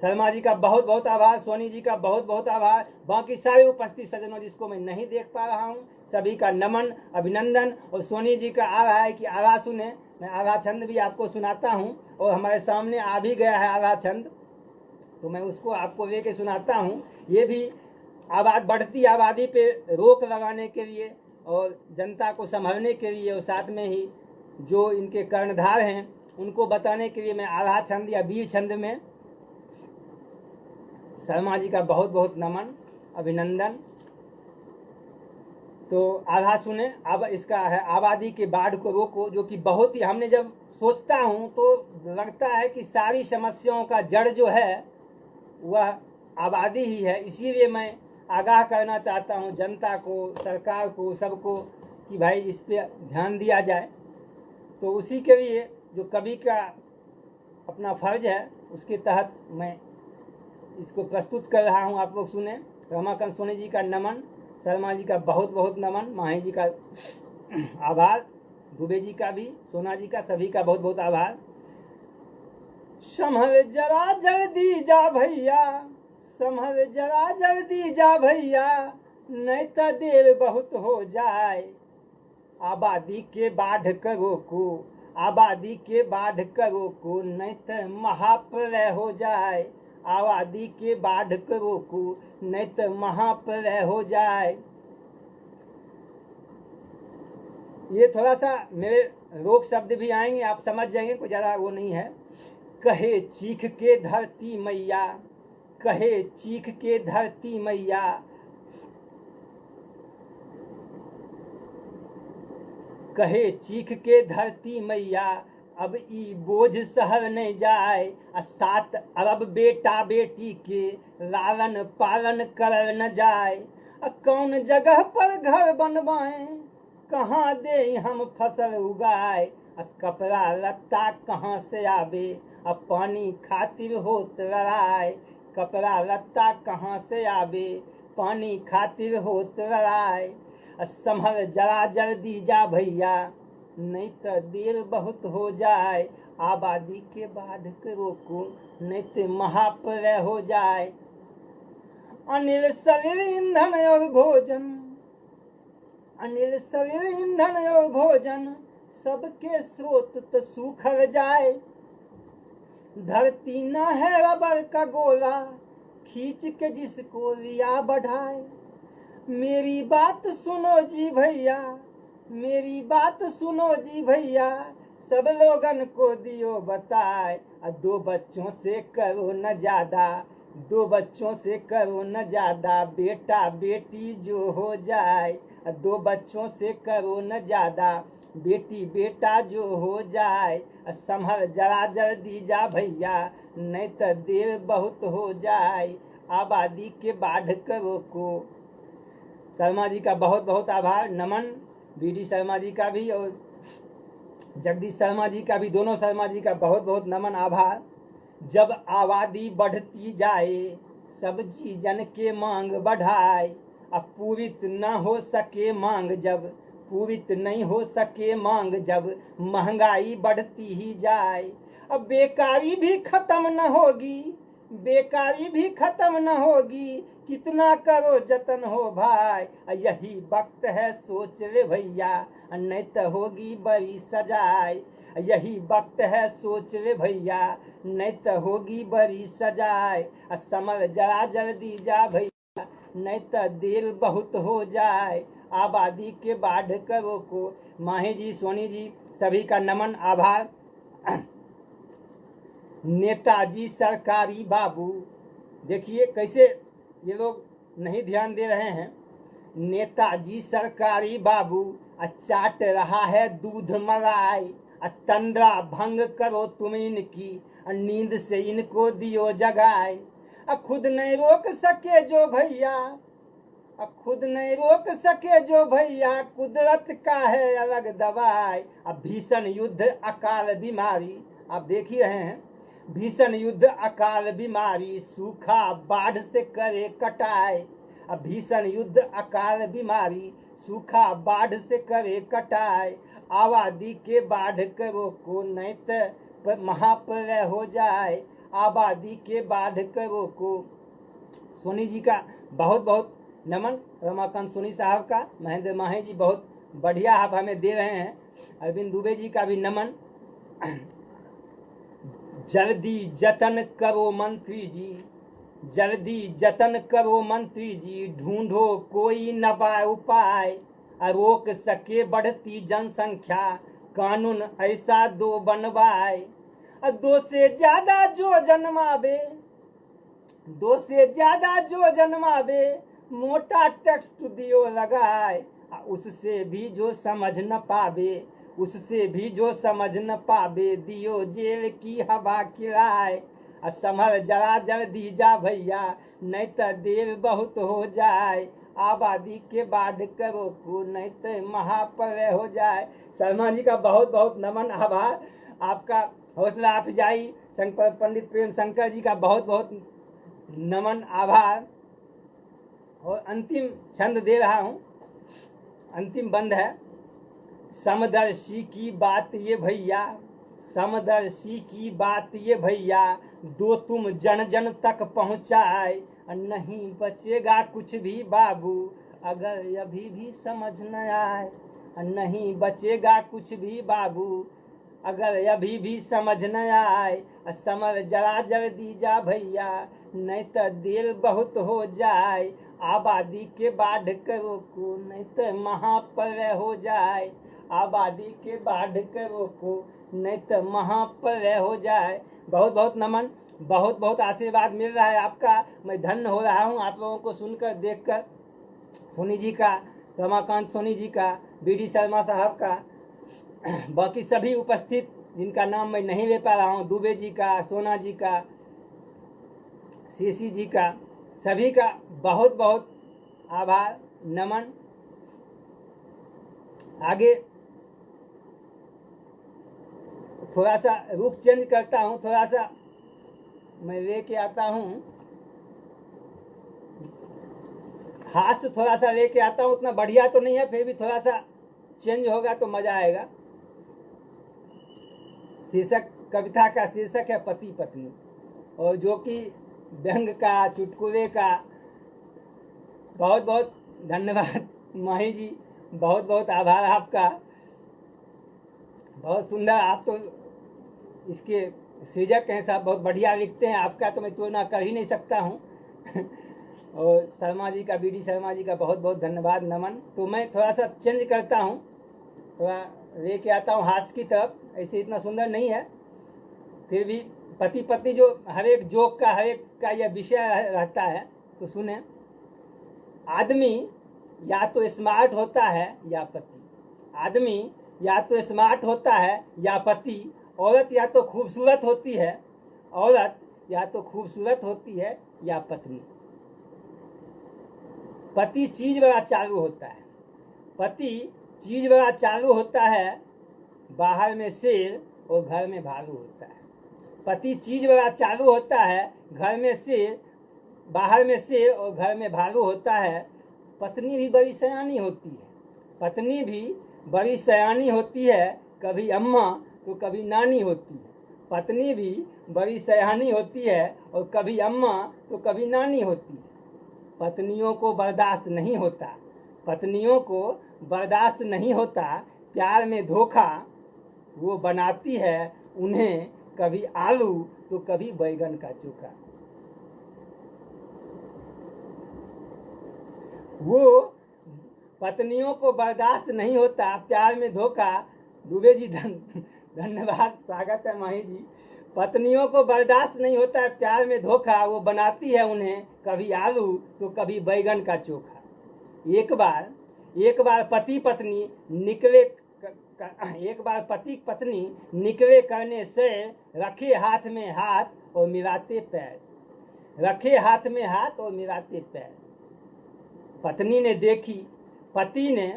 शर्मा जी का बहुत बहुत आभार, सोनी जी का बहुत बहुत आभार, बाकी सारे उपस्थित सज्जनों जिसको मैं नहीं देख पा रहा हूँ सभी का नमन अभिनंदन। और सोनी जी का आ रहा है कि आभा सुने, मैं आभा छंद भी आपको सुनाता हूँ, और हमारे सामने आ भी गया है आभा छंद, तो मैं उसको आपको लेके सुनाता हूँ। ये भी बढ़ती आबादी पे रोक लगाने के लिए और जनता को संभलने के लिए, और साथ में ही जो इनके कर्णधार हैं उनको बताने के लिए मैं आभा छंद या वीर छंद में शर्मा जी का बहुत बहुत नमन अभिनंदन। तो आभा सुने। अब इसका है आबादी के बाढ़ को रोको, जो कि बहुत ही, हमने जब सोचता हूँ तो लगता है कि सारी समस्याओं का जड़ जो है वह आबादी ही है। इसीलिए मैं आगाह करना चाहता हूँ जनता को, सरकार को, सबको, कि भाई इस पे ध्यान दिया जाए। तो उसी के लिए जो कवि का अपना फर्ज है उसके तहत मैं इसको प्रस्तुत कर रहा हूँ। आप लोग सुने। रमाकांत सोनी जी का नमन, शर्मा जी का बहुत बहुत नमन, माही जी का आभार, दुबे जी का भी, सोना जी का, सभी का बहुत बहुत आभार। संभल जरा जल्दी जा भैया, संभल जरा जल्दी जा भैया, नहीं तो देर बहुत हो जाए। आबादी के बाढ़ करो को, आबादी के बाढ़ करो को, नहीं तो महाप्रलय हो जाए। आबादी के बाढ़ को रोको, नहीं तो महाप्रलय हो जाए। ये थोड़ा सा मेरे रोक शब्द भी आएंगे, आप समझ जाएंगे, कोई ज़्यादा वो नहीं है। कहे चीख के धरती मैया, कहे चीख के धरती मैया, कहे चीख के धरती मैया, अब ई बोझ सहर नहीं जाए। 7 अरब बेटा बेटी के लालन पालन कर न जाए। कौन जगह पर घर बनवाए, कहाँ दे हम फसल उगाए। कपड़ा लत्ता कहाँ से आवे, अब पानी खातिर होत लड़ाई। कपड़ा लत्ता कहाँ से आवे, पानी खातिर होत लड़ाई। संभल जरा जल्दी जा भैया, नहीं तो देर बहुत हो जाए। आबादी के बाढ़ के रोको, नहीं तो महाप्रलय हो जाए। अनिल शरीर ईंधन और भोजन, अनिल शरीर ईंधन और भोजन, सबके स्रोत तो सूखल जाए। धरती न है रबर का गोला, खींच के जिसको लिया बढ़ाए। मेरी बात सुनो जी भैया, मेरी बात सुनो जी भैया, सब लोगन को दियो बताए। 2 बच्चों से करो न ज्यादा, 2 बच्चों से करो न ज्यादा, बेटा बेटी जो हो जाए। 2 बच्चों से करो न ज्यादा, बेटी बेटा जो हो जाए। संभल जरा जल्दी जा भैया, नहीं तो देर बहुत हो जाए। आबादी के बाढ़ करो को। शर्मा जी का बहुत बहुत आभार, नमन। बीडी शर्मा जी का भी और जगदीश शर्मा जी का भी, दोनों शर्मा जी का बहुत बहुत नमन आभार। जब आबादी बढ़ती जाए, सब्जी जन के मांग बढ़ाए। अब पूरित न हो सके मांग जब, पूरित नहीं हो सके मांग जब, महंगाई बढ़ती ही जाए। अब बेकारी भी खत्म न होगी, बेकारी भी खत्म न होगी, कितना करो जतन हो भाई। यही वक्त है सोच ले भैया, नहीं तो होगी बड़ी सजाए। यही वक्त है सोच ले भैया, नहीं तो होगी बड़ी सजाए। समझ जरा जल्दी जा भैया, नहीं तो देर बहुत हो जाए। आबादी के बाढ़ करो को। माही जी, सोनी जी, सभी का नमन आभार। नेताजी सरकारी बाबू, देखिए कैसे ये लोग नहीं ध्यान दे रहे हैं। नेताजी सरकारी बाबू चाट रहा है दूध मलाई। तंद्रा भंग करो तुम इनकी, नींद से इनको दियो जगाए। खुद नहीं रोक सके जो भैया, खुद नहीं रोक सके जो भैया, कुदरत का है अलग दवाई। अब भीषण युद्ध अकाल बीमारी, आप देख ही रहे हैं, भीषण युद्ध अकाल बीमारी, सूखा बाढ़ से करे कटाई। अब भीषण युद्ध अकाल बीमारी, सूखा बाढ़ से करे कटाई। आबादी के बाढ़ करो को, नहीं तो महाप्रलय हो जाए। आबादी के बाढ़ करो को। सोनी जी का बहुत बहुत नमन, रमाकांत सोनी साहब का। महेंद्र माही जी बहुत बढ़िया आप हमें दे रहे हैं। अरविंद दुबे जी का भी नमन। जल्दी जतन करो मंत्री जी, जल्दी जतन करो मंत्री जी, ढूंढो कोई नवा उपाय। रोक सके बढ़ती जनसंख्या, कानून ऐसा दो बनवाए। 2 से ज्यादा जो जन्मावे, 2 से ज्यादा जो जन्मावे, मोटा टैक्स दियो लगाए। उससे भी जो समझ न पावे, उससे भी जो समझ न पावे, दियो जेल की हवा किराए। संभल जरा जल्दी जा भैया, नहीं तो देर बहुत हो जाए। आबादी के बाढ़ करो को, नहीं तो महाप्रलय हो जाए। शर्मा जी का बहुत बहुत नमन आभार, आपका हौसला अफजाई। शंकर पंडित प्रेम शंकर जी का बहुत बहुत नमन आभार। और अंतिम छंद दे रहा हूँ, अंतिम बंद है। समदर्शी की बात ये भैया, समदर्शी की बात ये भैया, दो तुम जन जन तक पहुँचाए। नहीं बचेगा कुछ भी बाबू, अगर अभी भी समझ न आए। नहीं बचेगा कुछ भी बाबू, अगर अभी भी समझ न आए, समर जरा जल्दी जा भैया, नहीं तो देर बहुत हो जाए। आबादी के बाढ़ करो को, नहीं तो महाप्रलय हो जाए। आबादी के बाढ़ करो को, नहीं तो महाप्रलय हो जाए। बहुत बहुत नमन, बहुत बहुत आशीर्वाद मिल रहा है आपका। मैं धन्य हो रहा हूँ आप लोगों को सुनकर, देखकर। सोनी जी का, रमाकांत सोनी जी का, बीडी शर्मा साहब का, बाकी सभी उपस्थित जिनका नाम मैं नहीं ले पा रहा हूँ, दुबे जी का, सोना जी का, सीसी जी का, सभी का बहुत बहुत आभार, नमन। आगे थोड़ा सा रुख चेंज करता हूँ, थोड़ा सा मैं लेके आता हूँ, हास्य थोड़ा सा लेके आता हूँ। उतना बढ़िया तो नहीं है, फिर भी थोड़ा सा चेंज होगा तो मजा आएगा। शीर्षक, कविता का शीर्षक है पति पत्नी, और जो कि व्यंग का, चुटकुले का। बहुत बहुत धन्यवाद माही जी, बहुत बहुत आभार आपका। बहुत सुंदर, आप तो इसके सृजक हैं साहब, बहुत बढ़िया लिखते हैं। आपका तो मैं तुलना कर ही नहीं सकता हूँ। और शर्मा जी का, बीडी शर्मा जी का बहुत बहुत धन्यवाद, नमन। तो मैं थोड़ा सा चेंज करता हूँ, थोड़ा लेके आता हूँ हास्य की तरफ। ऐसे इतना सुंदर नहीं है, फिर भी पति पत्नी जो हर एक जोक का, हर एक का यह विषय रहता है। तो सुने, आदमी या तो स्मार्ट होता है या पति, आदमी या तो स्मार्ट होता है या पति, औरत या तो खूबसूरत होती है, औरत या तो खूबसूरत होती है या पत्नी। पति चीज बड़ा चालू होता है, पति चीज बड़ा चालू होता है, बाहर में शेर और घर में भालू होता है। पति चीज बड़ा चालू होता है, घर में शेर, बाहर में शेर और घर में भालू होता है। पत्नी भी बड़ी सयानी होती है, पत्नी भी बड़ी सयानी होती है, कभी अम्मा तो कभी नानी होती है। पत्नी भी बड़ी सयानी होती है और कभी अम्मा तो कभी नानी होती है। पत्नियों को बर्दाश्त नहीं होता, पत्नियों को बर्दाश्त नहीं होता प्यार में धोखा। वो बनाती है उन्हें कभी आलू तो कभी बैगन का चोखा। वो पत्नियों को बर्दाश्त नहीं होता प्यार में धोखा। दुबे जी धन्यवाद, स्वागत है माही जी। पत्नियों को बर्दाश्त नहीं होता है प्यार में धोखा, वो बनाती है उन्हें कभी आलू तो कभी बैगन का चोखा। एक बार पति पत्नी निकले, एक बार पति पत्नी निकले करने से रखे हाथ में हाथ और मिलाते पैर, रखे हाथ में हाथ और मिलाते पैर। पत्नी ने देखी, पति ने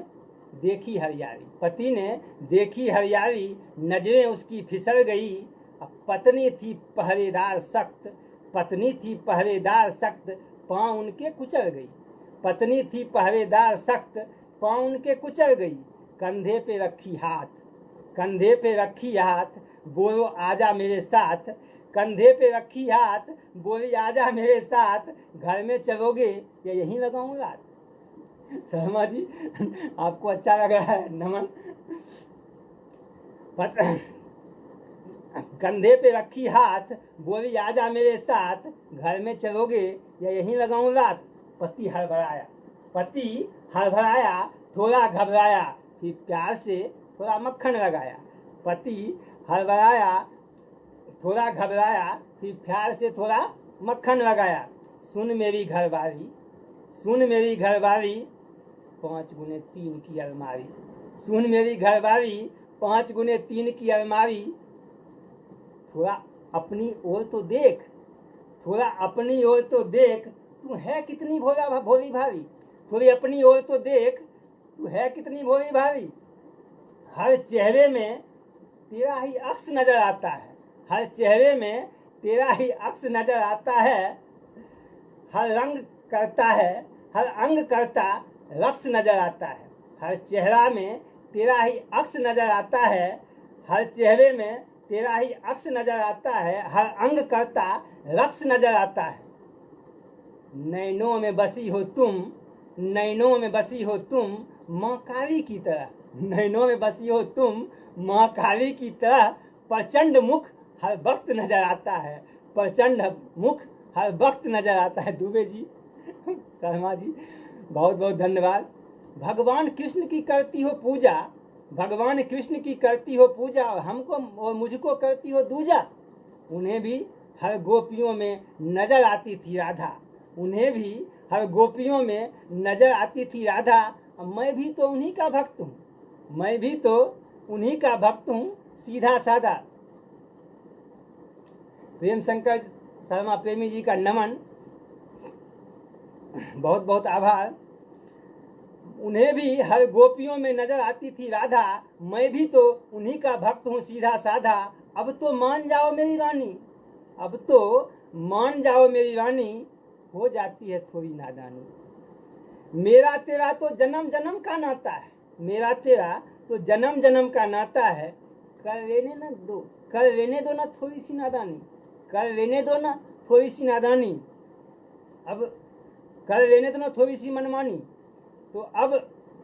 देखी हरियाली, पति ने देखी हरियाली, नजरें उसकी फिसल गई। पत्नी थी पहरेदार सख्त, पत्नी थी पहरेदार सख्त, पाँव उनके कुचल गई। पत्नी थी पहरेदार सख्त, पाँव उनके कुचल गई। कंधे पे रखी हाथ, कंधे पे रखी हाथ, बोलो आजा मेरे साथ। कंधे पे रखी हाथ, बोली आजा मेरे साथ, घर में चलोगे या यहीं लगाऊं रात। शर्मा जी आपको अच्छा लग रहा है, नमन। कंधे पे रखी हाथ, बोली आजा मेरे साथ, घर में चलोगे या यहीं लगाऊं रात। पति हड़बड़ाया, पति हड़बड़ाया, थोड़ा घबराया, फिर प्यार से थोड़ा मक्खन लगाया। पति हड़बड़ाया, थोड़ा घबराया, फिर प्यार से थोड़ा मक्खन लगाया। सुन मेरी घरवाली, सुन मेरी घरवाली, 5 गुने 3 की अलमारी। सुन मेरी घरवाली, 5 गुने 3 की अलमारी। थोड़ा अपनी ओर तो देख, थोड़ा अपनी ओर तो देख, तू है कितनी भोली भावी। थोड़ी अपनी ओर तो देख, तू है कितनी भोली भावी। हर चेहरे में तेरा ही अक्स नजर आता है, हर चेहरे में तेरा ही अक्स नजर आता है। हर रंग करता है, हर अंग करता रक्स नजर आता है। हर चेहरा में तेरा ही अक्स नजर आता है, हर चेहरे में तेरा ही अक्स नजर आता है। हर अंग करता रक्स नजर आता है। नैनों में बसी हो तुम, नैनों में बसी हो तुम, माँ काली की तरह। नैनों में बसी हो तुम, महाकाली की तरह प्रचंड मुख हर वक्त नजर आता है, प्रचंड मुख हर वक्त नजर आता है। दुबे जी, शर्मा जी, बहुत बहुत धन्यवाद। भगवान कृष्ण की करती हो पूजा, भगवान कृष्ण की करती हो पूजा, और हमको और मुझको करती हो दूजा। उन्हें भी हर गोपियों में नजर आती थी राधा, उन्हें भी हर गोपियों में नजर आती थी राधा। मैं भी तो उन्हीं का भक्त हूँ, मैं भी तो उन्हीं का भक्त हूँ, सीधा साधा। प्रेम शंकर शर्मा प्रेमी जी का नमन, बहुत बहुत आभार। उन्हें भी हर गोपियों में नजर आती थी राधा, मैं भी तो उन्हीं का भक्त हूँ, सीधा साधा। अब तो मान जाओ मेरी रानी, अब तो मान जाओ मेरी रानी, हो जाती है थोड़ी नादानी। मेरा तेरा तो जन्म जन्म का नाता है, मेरा तेरा तो जन्म जन्म का नाता है। कर लेने न दो, कर लेने दो ना थोड़ी सी नादानी, कर लेने दो ना थोड़ी सी नादानी। अब कर लेने दो ना थोड़ी सी मनमानी। तो अब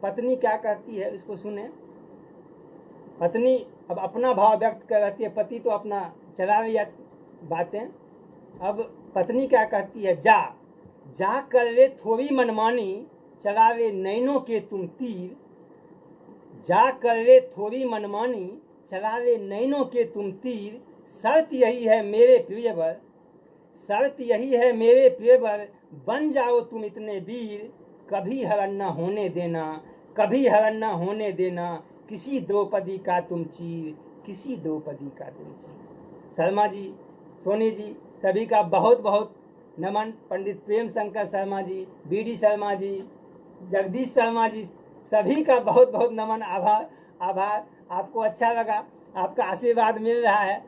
पत्नी क्या कहती है उसको सुने। पत्नी अब अपना भाव व्यक्त कर रहती है, पति तो अपना चला लिया बातें। अब पत्नी क्या कहती है, जा जा कर ले थोड़ी मनमानी, चला ले नैनों के तुम तीर। जा कर ले थोड़ी मनमानी, चला ले नैनों के तुम तीर। शर्त यही है मेरे प्रियवर, शर्त यही है मेरे प्रियवर, बन जाओ तुम इतने वीर। कभी हरण न होने देना, कभी हरण न होने देना, किसी द्रौपदी का तुम चीर, किसी द्रौपदी का तुम चीर। शर्मा जी, सोनी जी, सभी का बहुत बहुत नमन। पंडित प्रेम शंकर शर्मा जी, बीडी शर्मा जी, जगदीश शर्मा जी, सभी का बहुत बहुत नमन, आभार आभार। आपको अच्छा लगा, आपका आशीर्वाद मिल रहा है,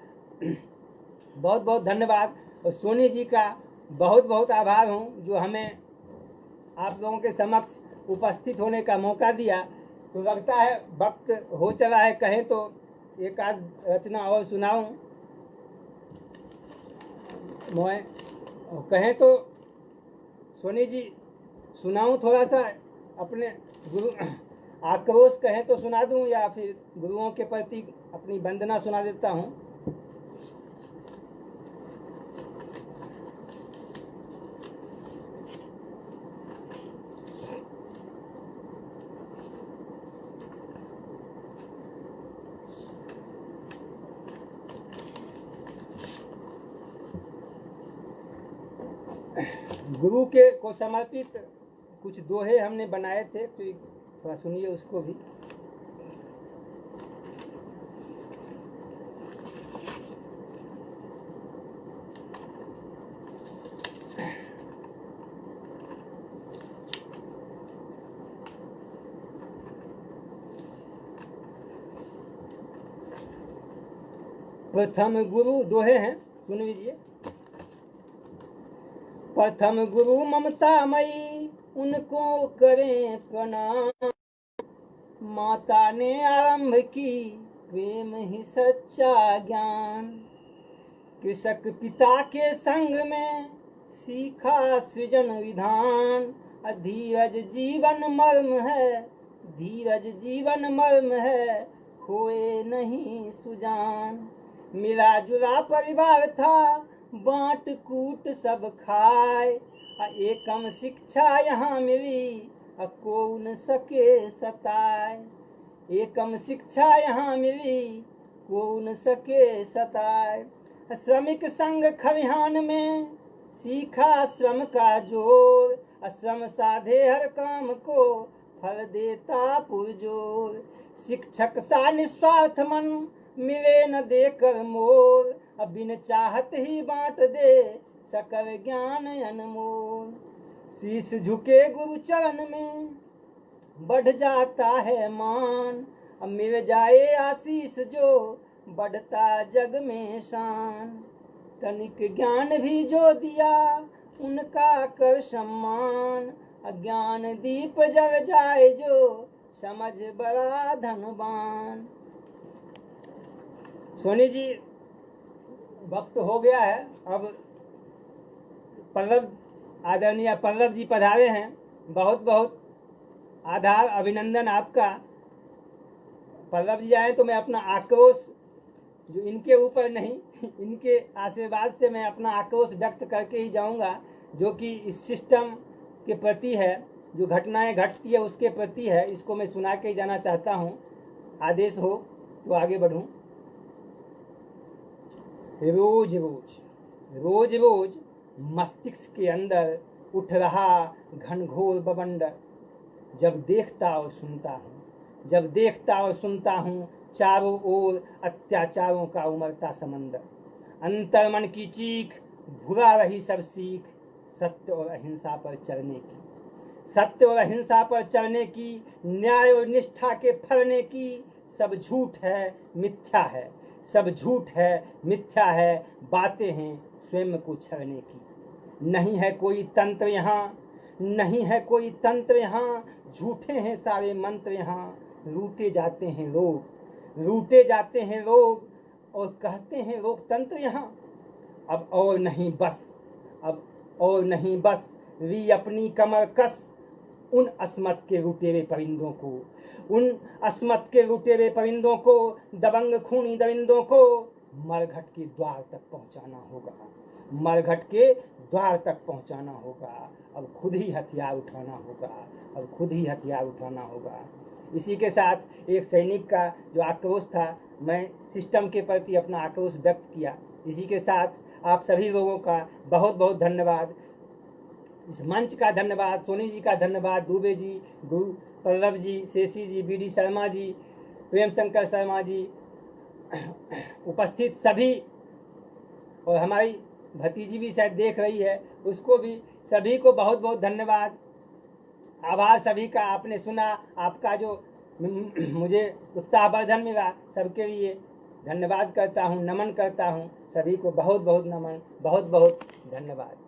बहुत बहुत धन्यवाद। और सोनी जी का बहुत बहुत आभार हूँ जो हमें आप लोगों के समक्ष उपस्थित होने का मौका दिया। तो लगता है वक्त हो चला है, कहें तो एक आध रचना और सुनाऊं मैं, कहें तो सोनी जी सुनाऊं थोड़ा सा अपने गुरु आक्रोश कहें तो सुना दूं, या फिर गुरुओं के प्रति अपनी वंदना सुना देता हूं। गुरु के को समर्पित कुछ दोहे हमने बनाए थे, तो थोड़ा सुनिए उसको भी। प्रथम गुरु दोहे हैं, सुन लीजिए। प्रथम गुरु ममतामयी, उनको करें प्रणाम। माता ने आरंभ की प्रेम ही सच्चा ज्ञान। कृषक पिता के संग में सीखा सृजन विधान। धीरज जीवन मर्म है, धीरज जीवन मर्म है, खोए नहीं सुजान। मिला जुला परिवार था, बाँट कूट सब खाए। एकम शिक्षा यहाँ मिली, को न सके सताए। एकम शिक्षा यहाँ मिली, को न सके सताए। श्रमिक संग खलिहान में सीखा श्रम का जोर। श्रम साधे हर काम को, फल देता पुरजोर। शिक्षक सा निस्वार्थ मन, मिले न देकर मोल। बिन चाहत ही बांट दे, सकल ज्ञान अनमोल। शीश झुके गुरु चरण में, बढ़ जाता है मान। मिल जाए आशीष जो, बढ़ता जग में शान। तनिक ज्ञान भी जो दिया, उनका कर सम्मान। अज्ञान दीप जल जाए जो, समझ बड़ा धनवान। सोनी जी, वक्त हो गया है, अब पल्लव आदरणीय पल्लव जी पधारे हैं। बहुत बहुत आधार अभिनंदन आपका। पल्लव जी आए तो मैं अपना आक्रोश जो इनके ऊपर नहीं, इनके आशीर्वाद से मैं अपना आक्रोश व्यक्त करके ही जाऊंगा, जो कि इस सिस्टम के प्रति है, जो घटनाएं घटती है उसके प्रति है। इसको मैं सुना के ही जाना चाहता हूँ। आदेश हो तो आगे बढ़ूं। रोज रोज रोज रोज मस्तिष्क के अंदर उठ रहा घनघोर बवंडर, जब देखता और सुनता हूँ, जब देखता और सुनता हूँ चारों ओर अत्याचारों का उमड़ता समंदर। अंतर्मन की चीख भुला रही सब सीख, सत्य और अहिंसा पर चलने की, सत्य और अहिंसा पर चलने की, न्याय और निष्ठा के फलने की। सब झूठ है मिथ्या है, सब झूठ है मिथ्या है, बातें हैं स्वयं को छलने की। नहीं है कोई तंत्र यहाँ, नहीं है कोई तंत्र यहाँ, झूठे हैं सारे मंत्र यहाँ। रूठे जाते हैं लोग, रूठे जाते हैं लोग, और कहते हैं लोग तंत्र यहाँ। अब और नहीं बस, अब और नहीं बस, री अपनी कमर कस उन अस्मत के लुटेरे परिंदों को, उन अस्मत के लुटेरे परिंदों को, दबंग खूनी दरिंदों को मरघट के द्वार तक पहुंचाना होगा, मरघट के द्वार तक पहुंचाना होगा। अब खुद ही हथियार उठाना होगा, अब खुद ही हथियार उठाना होगा। इसी के साथ एक सैनिक का जो आक्रोश था, मैं सिस्टम के प्रति अपना आक्रोश व्यक्त किया। इसी के साथ आप सभी लोगों का बहुत बहुत धन्यवाद। इस मंच का धन्यवाद, सोनी जी का धन्यवाद, दुबे जी, गुरु पल्लव जी, शेषी जी, बी डी शर्मा जी, प्रेम शंकर शर्मा जी, उपस्थित सभी, और हमारी भतीजी भी शायद देख रही है, उसको भी सभी को बहुत बहुत धन्यवाद, आभार सभी का। आपने सुना, आपका जो मुझे उत्साहवर्धन मिला, सबके लिए धन्यवाद करता हूँ, नमन करता हूँ। सभी को बहुत बहुत नमन, बहुत बहुत धन्यवाद।